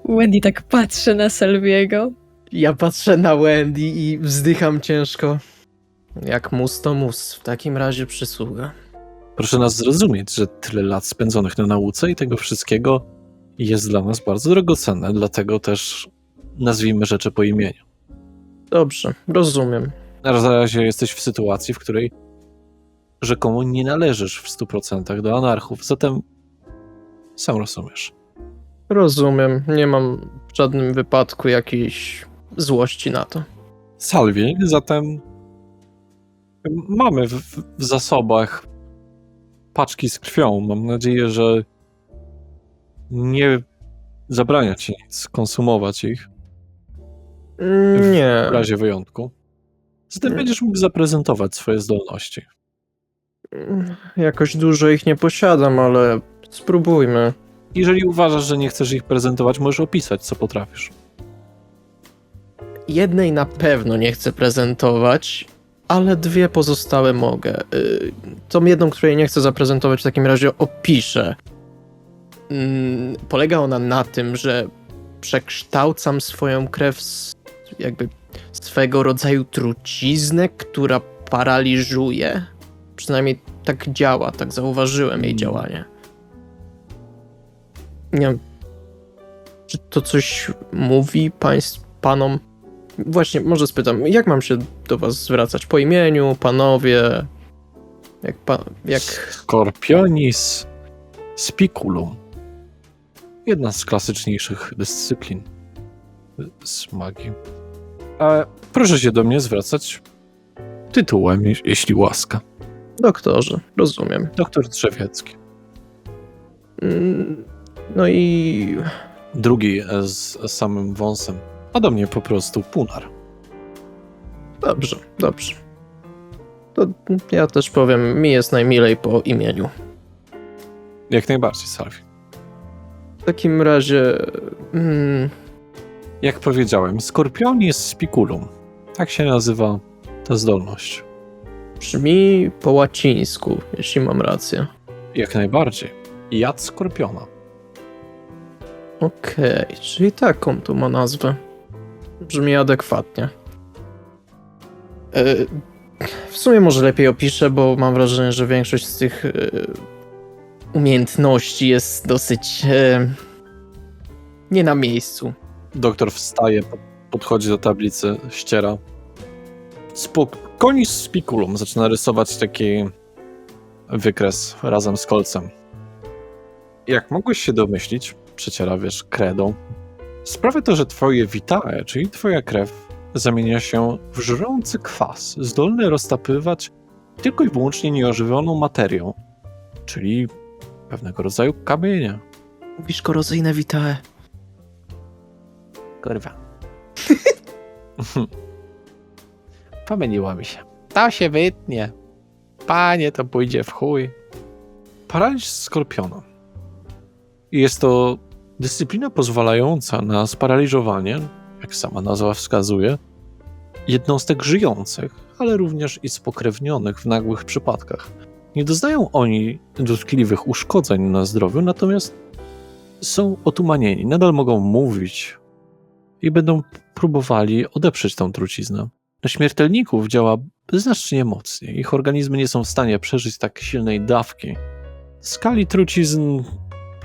Wendy tak patrzy na Selviego. Ja patrzę na Wendy i wzdycham ciężko. Jak mus to mus, w takim razie przysługa. Proszę nas zrozumieć, że tyle lat spędzonych na nauce i tego wszystkiego jest dla nas bardzo drogocenne, dlatego też nazwijmy rzeczy po imieniu. Dobrze, rozumiem. Na razie jesteś w sytuacji, w której rzekomo nie należysz w 100% do anarchów, zatem sam rozumiesz. Rozumiem, nie mam w żadnym wypadku jakiejś złości na to. Salwie, zatem mamy w zasobach paczki z krwią. Mam nadzieję, że nie zabrania ci nic konsumować ich Nie. w razie wyjątku. Zatem będziesz mógł zaprezentować swoje zdolności. Jakoś dużo ich nie posiadam, ale spróbujmy. Jeżeli uważasz, że nie chcesz ich prezentować, możesz opisać, co potrafisz. Jednej na pewno nie chcę prezentować, ale dwie pozostałe mogę. Tą jedną, której nie chcę zaprezentować, w takim razie opiszę. Polega ona na tym, że przekształcam swoją krew jakby swego rodzaju truciznę, która paraliżuje. Przynajmniej tak działa, tak zauważyłem jej działanie. Nie wiem, czy to coś mówi panom? Właśnie, może spytam, jak mam się do was zwracać? Po imieniu, panowie? Jak Skorpionis, Spiculum. Jedna z klasyczniejszych dyscyplin z magii. Proszę się do mnie zwracać tytułem, jeśli łaska. Doktorze, rozumiem. Doktor Drzewiecki. No i Drugi z samym wąsem. A do mnie po prostu Punar. dobrze. To ja też powiem, mi jest najmilej po imieniu. Jak najbardziej, Salvi. W takim razie... Jak powiedziałem, Skorpionis spiculum. Tak się nazywa ta zdolność. brzmi po łacińsku, jeśli mam rację. Jak najbardziej. Jad skorpiona. Okej, czyli taką tu ma nazwę. Brzmi adekwatnie. W sumie może lepiej opiszę, bo mam wrażenie, że większość z tych umiejętności jest dosyć nie na miejscu. Doktor wstaje, podchodzi do tablicy, ściera. Konis spiculum. Zaczyna rysować taki wykres razem z kolcem. Jak mogłeś się domyślić, przeciera, kredą, sprawia to, że twoje vitae, czyli twoja krew, zamienia się w żrący kwas, zdolny roztapywać tylko i wyłącznie nieożywioną materią, czyli pewnego rodzaju kamienia. Mówisz korozyjne vitae. Kurwa. Pomyliło mi się. To się wytnie. Panie, to pójdzie w chuj. Paraliż skorpiona. Jest to dyscyplina pozwalająca na sparaliżowanie, jak sama nazwa wskazuje, jednostek żyjących, ale również i spokrewnionych w nagłych przypadkach. Nie doznają oni dotkliwych uszkodzeń na zdrowiu, natomiast są otumanieni, nadal mogą mówić i będą próbowali odeprzeć tą truciznę. Na śmiertelników działa znacznie mocniej. Ich organizmy nie są w stanie przeżyć tak silnej dawki. Skali trucizn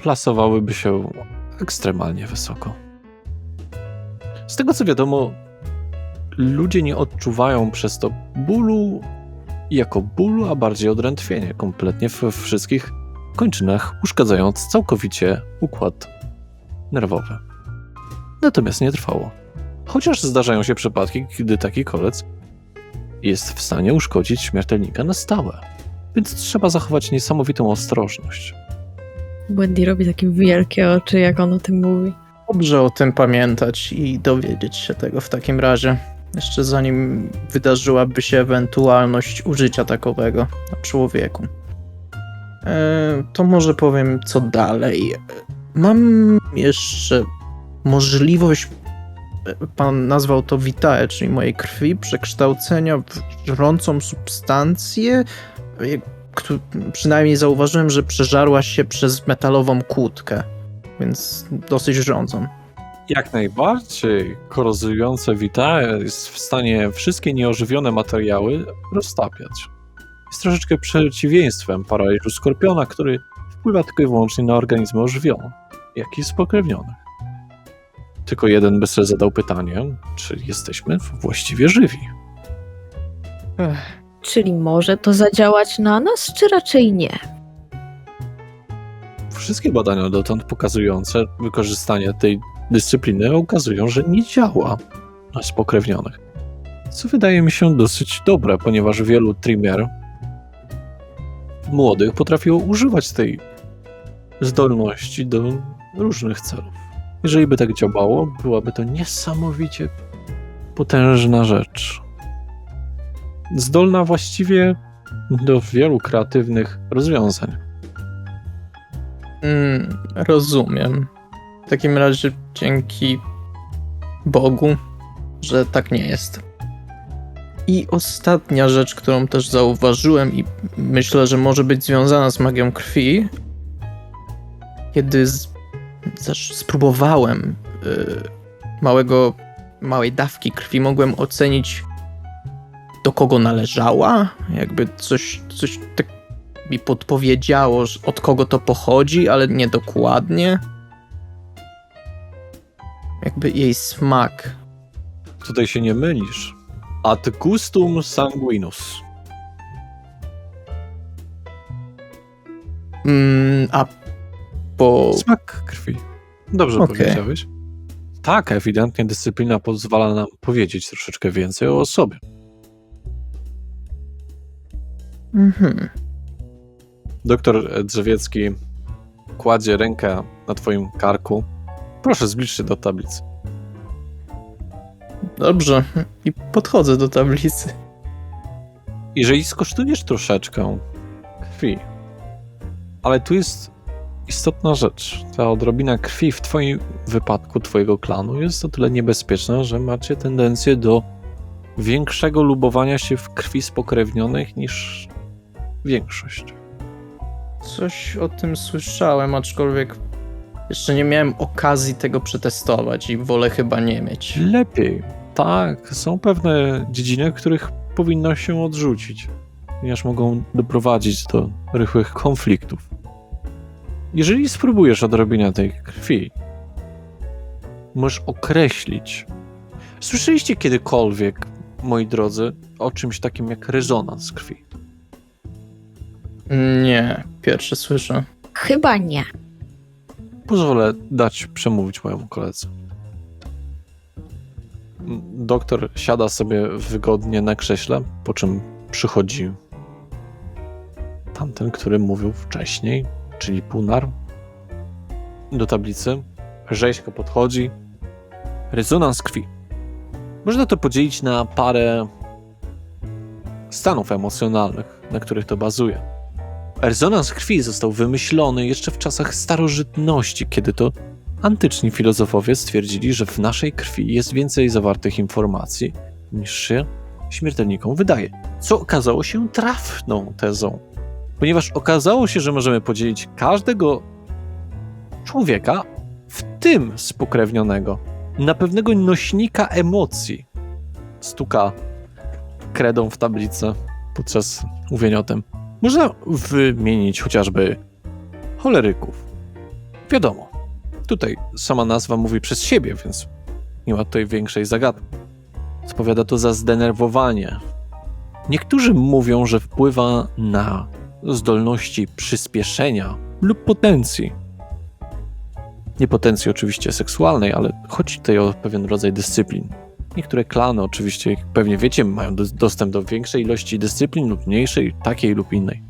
plasowałyby się ekstremalnie wysoko. Z tego co wiadomo, ludzie nie odczuwają przez to bólu jako bólu, a bardziej odrętwienie kompletnie we wszystkich kończynach, uszkadzając całkowicie układ nerwowy. Natomiast nie trwało. Chociaż zdarzają się przypadki, kiedy taki kolec jest w stanie uszkodzić śmiertelnika na stałe. Więc trzeba zachować niesamowitą ostrożność. Wendy robi takie wielkie oczy, jak on o tym mówi. Dobrze o tym pamiętać i dowiedzieć się tego w takim razie. Jeszcze zanim wydarzyłaby się ewentualność użycia takowego na człowieku. To może powiem co dalej. Mam jeszcze możliwość, pan nazwał to vitae, czyli mojej krwi, przekształcenia w żrącą substancję. Przynajmniej zauważyłem, że przeżarła się przez metalową kłódkę, więc dosyć żrącą. Jak najbardziej korozujące vitae jest w stanie wszystkie nieożywione materiały roztapiać. Jest troszeczkę przeciwieństwem paraliżu skorpiona, który wpływa tylko i wyłącznie na organizmy ożywione, jak i spokrewnionych. Tylko jeden by sobie zadał pytanie, czy jesteśmy właściwie żywi. Czyli może to zadziałać na nas, czy raczej nie? Wszystkie badania dotąd pokazujące wykorzystanie tej dyscypliny ukazują, że nie działa na spokrewnionych. Co wydaje mi się dosyć dobre, ponieważ wielu Trimier młodych potrafiło używać tej zdolności do różnych celów. Jeżeli by tak działało, byłaby to niesamowicie potężna rzecz. Zdolna właściwie do wielu kreatywnych rozwiązań. Rozumiem. W takim razie dzięki Bogu, że tak nie jest. I ostatnia rzecz, którą też zauważyłem i myślę, że może być związana z magią krwi, kiedy spróbowałem małej dawki krwi, mogłem ocenić, do kogo należała. Jakby coś tak mi podpowiedziało, od kogo to pochodzi, ale nie dokładnie. Jakby jej smak. Tutaj się nie mylisz. Ad gustum sanguinus. A bo... Smak krwi. Dobrze Okej. powiedziałeś. Tak, ewidentnie dyscyplina pozwala nam powiedzieć troszeczkę więcej o osobie. Mhm. Doktor Drzewiecki kładzie rękę na twoim karku. Proszę, zbliż się do tablicy. Dobrze. I podchodzę do tablicy. Jeżeli skosztujesz troszeczkę krwi, ale tu jest istotna rzecz. Ta odrobina krwi w twoim wypadku, twojego klanu jest o tyle niebezpieczna, że macie tendencję do większego lubowania się w krwi spokrewnionych niż większość. Coś o tym słyszałem, aczkolwiek jeszcze nie miałem okazji tego przetestować i wolę chyba nie mieć. Lepiej. Tak, są pewne dziedziny, których powinno się odrzucić, ponieważ mogą doprowadzić do rychłych konfliktów. Jeżeli spróbujesz odrobienia tej krwi, możesz określić. Słyszeliście kiedykolwiek, moi drodzy, o czymś takim jak rezonans krwi? Nie, pierwsze słyszę. Chyba nie. Pozwolę dać przemówić mojemu koledze. Doktor siada sobie wygodnie na krześle, po czym przychodzi tamten, który mówił wcześniej, czyli Punar, do tablicy. Rzeźko podchodzi. Rezonans krwi. Można to podzielić na parę stanów emocjonalnych, na których to bazuje. Rezonans krwi został wymyślony jeszcze w czasach starożytności, kiedy to antyczni filozofowie stwierdzili, że w naszej krwi jest więcej zawartych informacji, niż się śmiertelnikom wydaje. Co okazało się trafną tezą, ponieważ okazało się, że możemy podzielić każdego człowieka, w tym spokrewnionego, na pewnego nośnika emocji. Stuka kredą w tablicę podczas mówienia o tym. Można wymienić chociażby choleryków. Wiadomo, tutaj sama nazwa mówi przez siebie, więc nie ma tutaj większej zagadki. Odpowiada to za zdenerwowanie. Niektórzy mówią, że wpływa na zdolności przyspieszenia lub potencji. Nie potencji oczywiście seksualnej, ale chodzi tutaj o pewien rodzaj dyscyplin. Niektóre klany oczywiście, jak pewnie wiecie, mają dostęp do większej ilości dyscyplin lub mniejszej, takiej lub innej.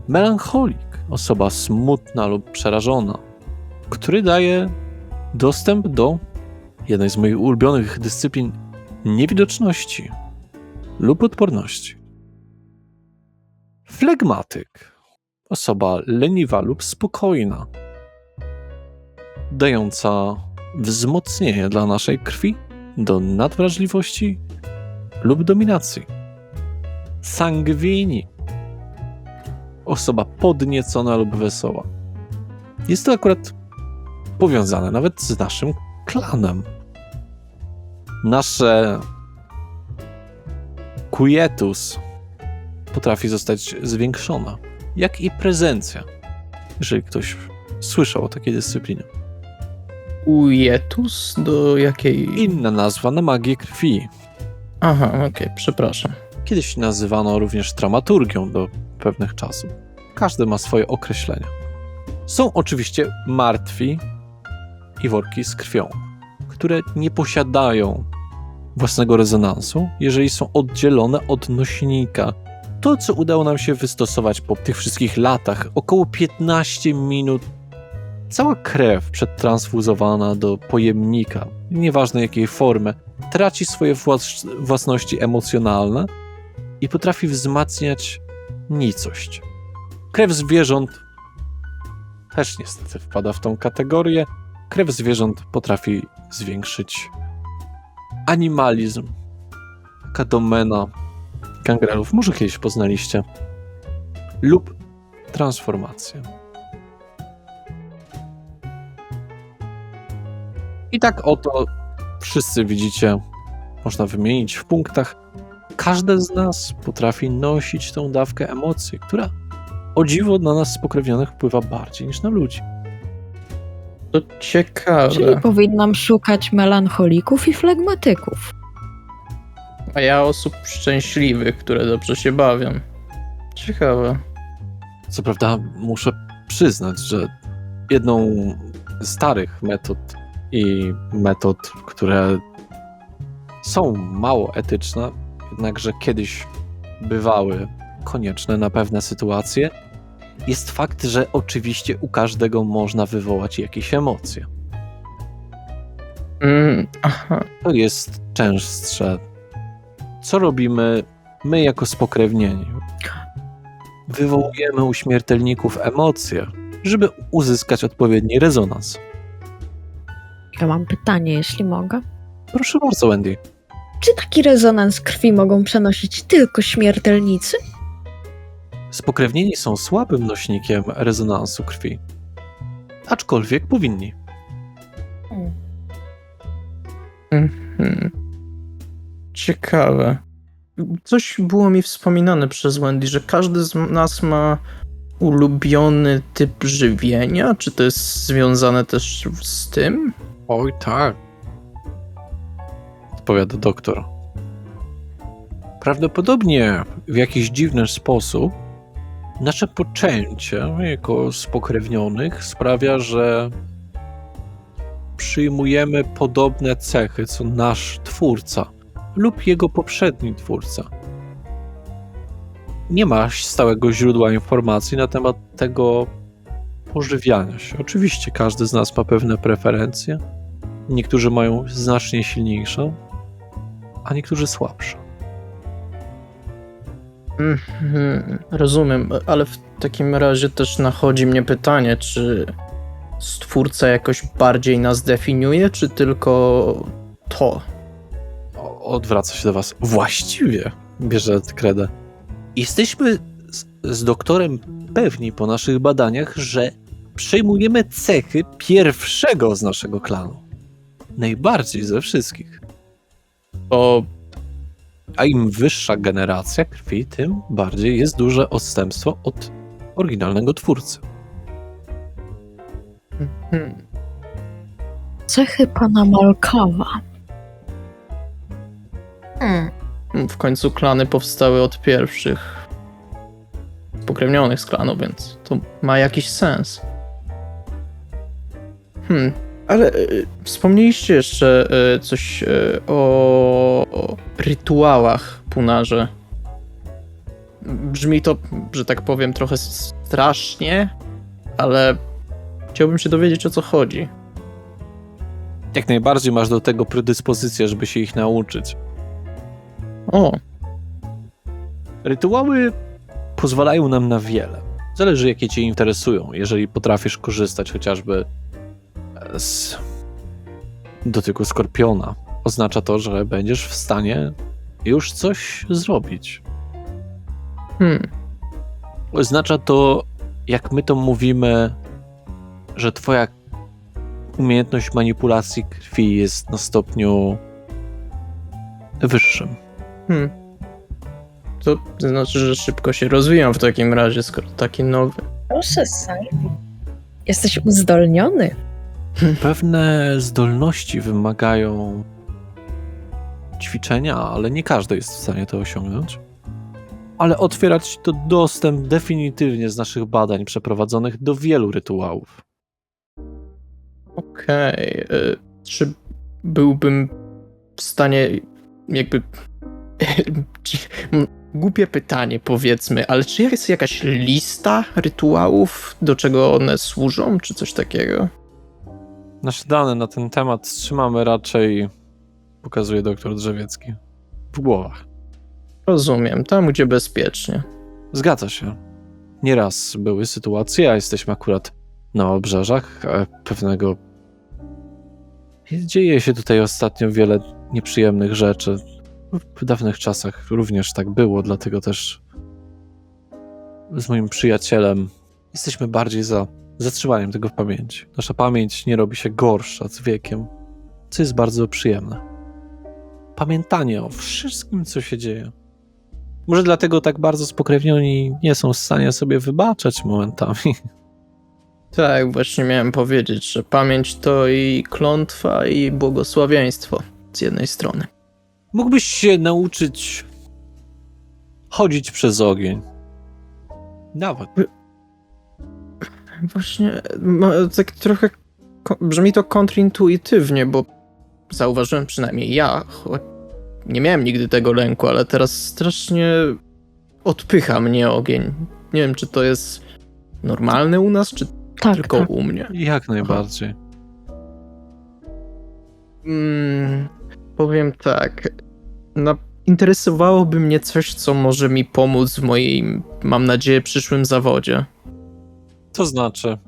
Melancholik, osoba smutna lub przerażona, który daje dostęp do jednej z moich ulubionych dyscyplin niewidoczności lub odporności. Flegmatyk, osoba leniwa lub spokojna, dająca wzmocnienie dla naszej krwi do nadwrażliwości lub dominacji. Sangwini, osoba podniecona lub wesoła. Jest to akurat powiązane nawet z naszym klanem. Nasze quietus potrafi zostać zwiększona, jak i prezencja, jeżeli ktoś słyszał o takiej dyscyplinie. Ujetus? Do jakiej? Inna nazwa na magię krwi. Aha, okej, przepraszam. Kiedyś nazywano również dramaturgią do pewnych czasów. Każdy ma swoje określenia. Są oczywiście martwi i worki z krwią, które nie posiadają własnego rezonansu, jeżeli są oddzielone od nośnika. To, co udało nam się wystosować po tych wszystkich latach, około 15 minut, cała krew przetransfuzowana do pojemnika, nieważne jakiej formy, traci swoje własności emocjonalne i potrafi wzmacniać nicość. Krew zwierząt też niestety wpada w tą kategorię. Krew zwierząt potrafi zwiększyć animalizm. Taka domena gangrelów. Może kiedyś poznaliście. Lub transformację. I tak oto wszyscy widzicie, można wymienić w punktach. Każdy z nas potrafi nosić tą dawkę emocji, która o dziwo na nas spokrewnionych wpływa bardziej niż na ludzi. To ciekawe. Czyli powinnam szukać melancholików i flegmatyków. A ja osób szczęśliwych, które dobrze się bawią. Ciekawe. Co prawda muszę przyznać, że jedną z starych metod i metod, które są mało etyczne, jednakże kiedyś bywały konieczne na pewne sytuacje, jest fakt, że oczywiście u każdego można wywołać jakieś emocje. Aha. To jest częstsze. Co robimy my jako spokrewnieni? Wywołujemy u śmiertelników emocje, żeby uzyskać odpowiedni rezonans. Ja mam pytanie, jeśli mogę. Proszę bardzo, Wendy. Czy taki rezonans krwi mogą przenosić tylko śmiertelnicy? Spokrewnieni są słabym nośnikiem rezonansu krwi. Aczkolwiek powinni. Ciekawe. Coś było mi wspominane przez Wendy, że każdy z nas ma ulubiony typ żywienia. Czy to jest związane też z tym? Oj tak. Odpowiada doktor. Prawdopodobnie w jakiś dziwny sposób nasze poczęcie jako spokrewnionych sprawia, że przyjmujemy podobne cechy co nasz twórca lub jego poprzedni twórca. Nie ma stałego źródła informacji na temat tego pożywiania się. Oczywiście każdy z nas ma pewne preferencje. Niektórzy mają znacznie silniejsze, a niektórzy słabsze. Rozumiem, ale w takim razie też nachodzi mnie pytanie, czy stwórca jakoś bardziej nas definiuje, czy tylko to? Odwraca się do was. Właściwie bierze kredę. Jesteśmy z doktorem pewni po naszych badaniach, że przejmujemy cechy pierwszego z naszego klanu. Najbardziej ze wszystkich. A im wyższa generacja krwi, tym bardziej jest duże odstępstwo od oryginalnego twórcy. Cechy pana Malkawa. W końcu klany powstały od pierwszych spokrewnionych z klanu, więc to ma jakiś sens. Ale wspomnieliście jeszcze coś o rytuałach Punarze. Brzmi to, że tak powiem, trochę strasznie, ale chciałbym się dowiedzieć, o co chodzi. Jak najbardziej masz do tego predyspozycję, żeby się ich nauczyć. O, Rytuały pozwalają nam na wiele. Zależy, jakie cię interesują. Jeżeli potrafisz korzystać chociażby z dotyku skorpiona, oznacza to, że będziesz w stanie już coś zrobić. Oznacza to, jak my to mówimy, że twoja umiejętność manipulacji krwi jest na stopniu wyższym. To znaczy, że szybko się rozwijam w takim razie, skoro taki nowy. Proszę, Salvi. Jesteś uzdolniony. Pewne zdolności wymagają ćwiczenia, ale nie każdy jest w stanie to osiągnąć. Ale otwiera ci to dostęp definitywnie z naszych badań przeprowadzonych do wielu rytuałów. Okej. Czy byłbym w stanie jakby... Głupie pytanie, powiedzmy, ale czy jest jakaś lista rytuałów, do czego one służą, czy coś takiego? Nasze dane na ten temat trzymamy raczej, pokazuje doktor Drzewiecki, w głowach. Rozumiem, tam gdzie bezpiecznie. Zgadza się. Nieraz były sytuacje, a jesteśmy akurat na obrzeżach pewnego... Dzieje się tutaj ostatnio wiele nieprzyjemnych rzeczy. W dawnych czasach również tak było, dlatego też z moim przyjacielem jesteśmy bardziej za zatrzymaniem tego w pamięci. Nasza pamięć nie robi się gorsza z wiekiem, co jest bardzo przyjemne. Pamiętanie o wszystkim, co się dzieje. Może dlatego tak bardzo spokrewnioni nie są w stanie sobie wybaczać momentami. Tak, właśnie miałem powiedzieć, że pamięć to i klątwa, i błogosławieństwo z jednej strony. Mógłbyś się nauczyć chodzić przez ogień. Nawet. Właśnie tak trochę brzmi to kontrintuitywnie, bo zauważyłem przynajmniej ja, choć nie miałem nigdy tego lęku, ale teraz strasznie odpycha mnie ogień. Nie wiem, czy to jest normalne u nas, czy Tak, tylko tak. u mnie. Jak najbardziej. Powiem tak. Interesowałoby mnie coś, co może mi pomóc w moim, mam nadzieję, przyszłym zawodzie. To znaczy,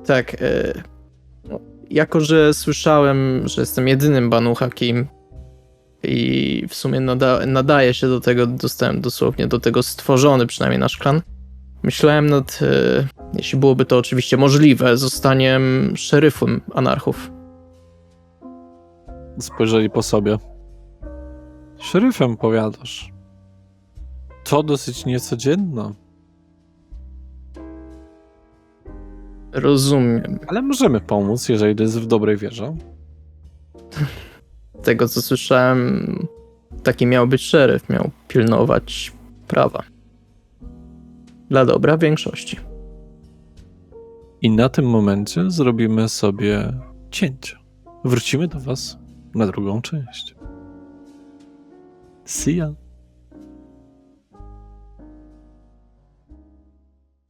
Tak, jako że słyszałem, że jestem jedynym Banu Hakim i w sumie nadaje się do tego, dostałem dosłownie do tego stworzony, przynajmniej nasz klan, myślałem nad, jeśli byłoby to oczywiście możliwe, zostaniem szeryfem anarchów. spojrzeli po sobie. Szeryfem powiadasz. To dosyć niecodzienne, Rozumiem. ale możemy pomóc, jeżeli to jest w dobrej wierze. Tego, co słyszałem, taki miał być szeryf, miał pilnować prawa. Dla dobra większości. I na tym momencie zrobimy sobie cięcie. Wrócimy do was na drugą część. See ya.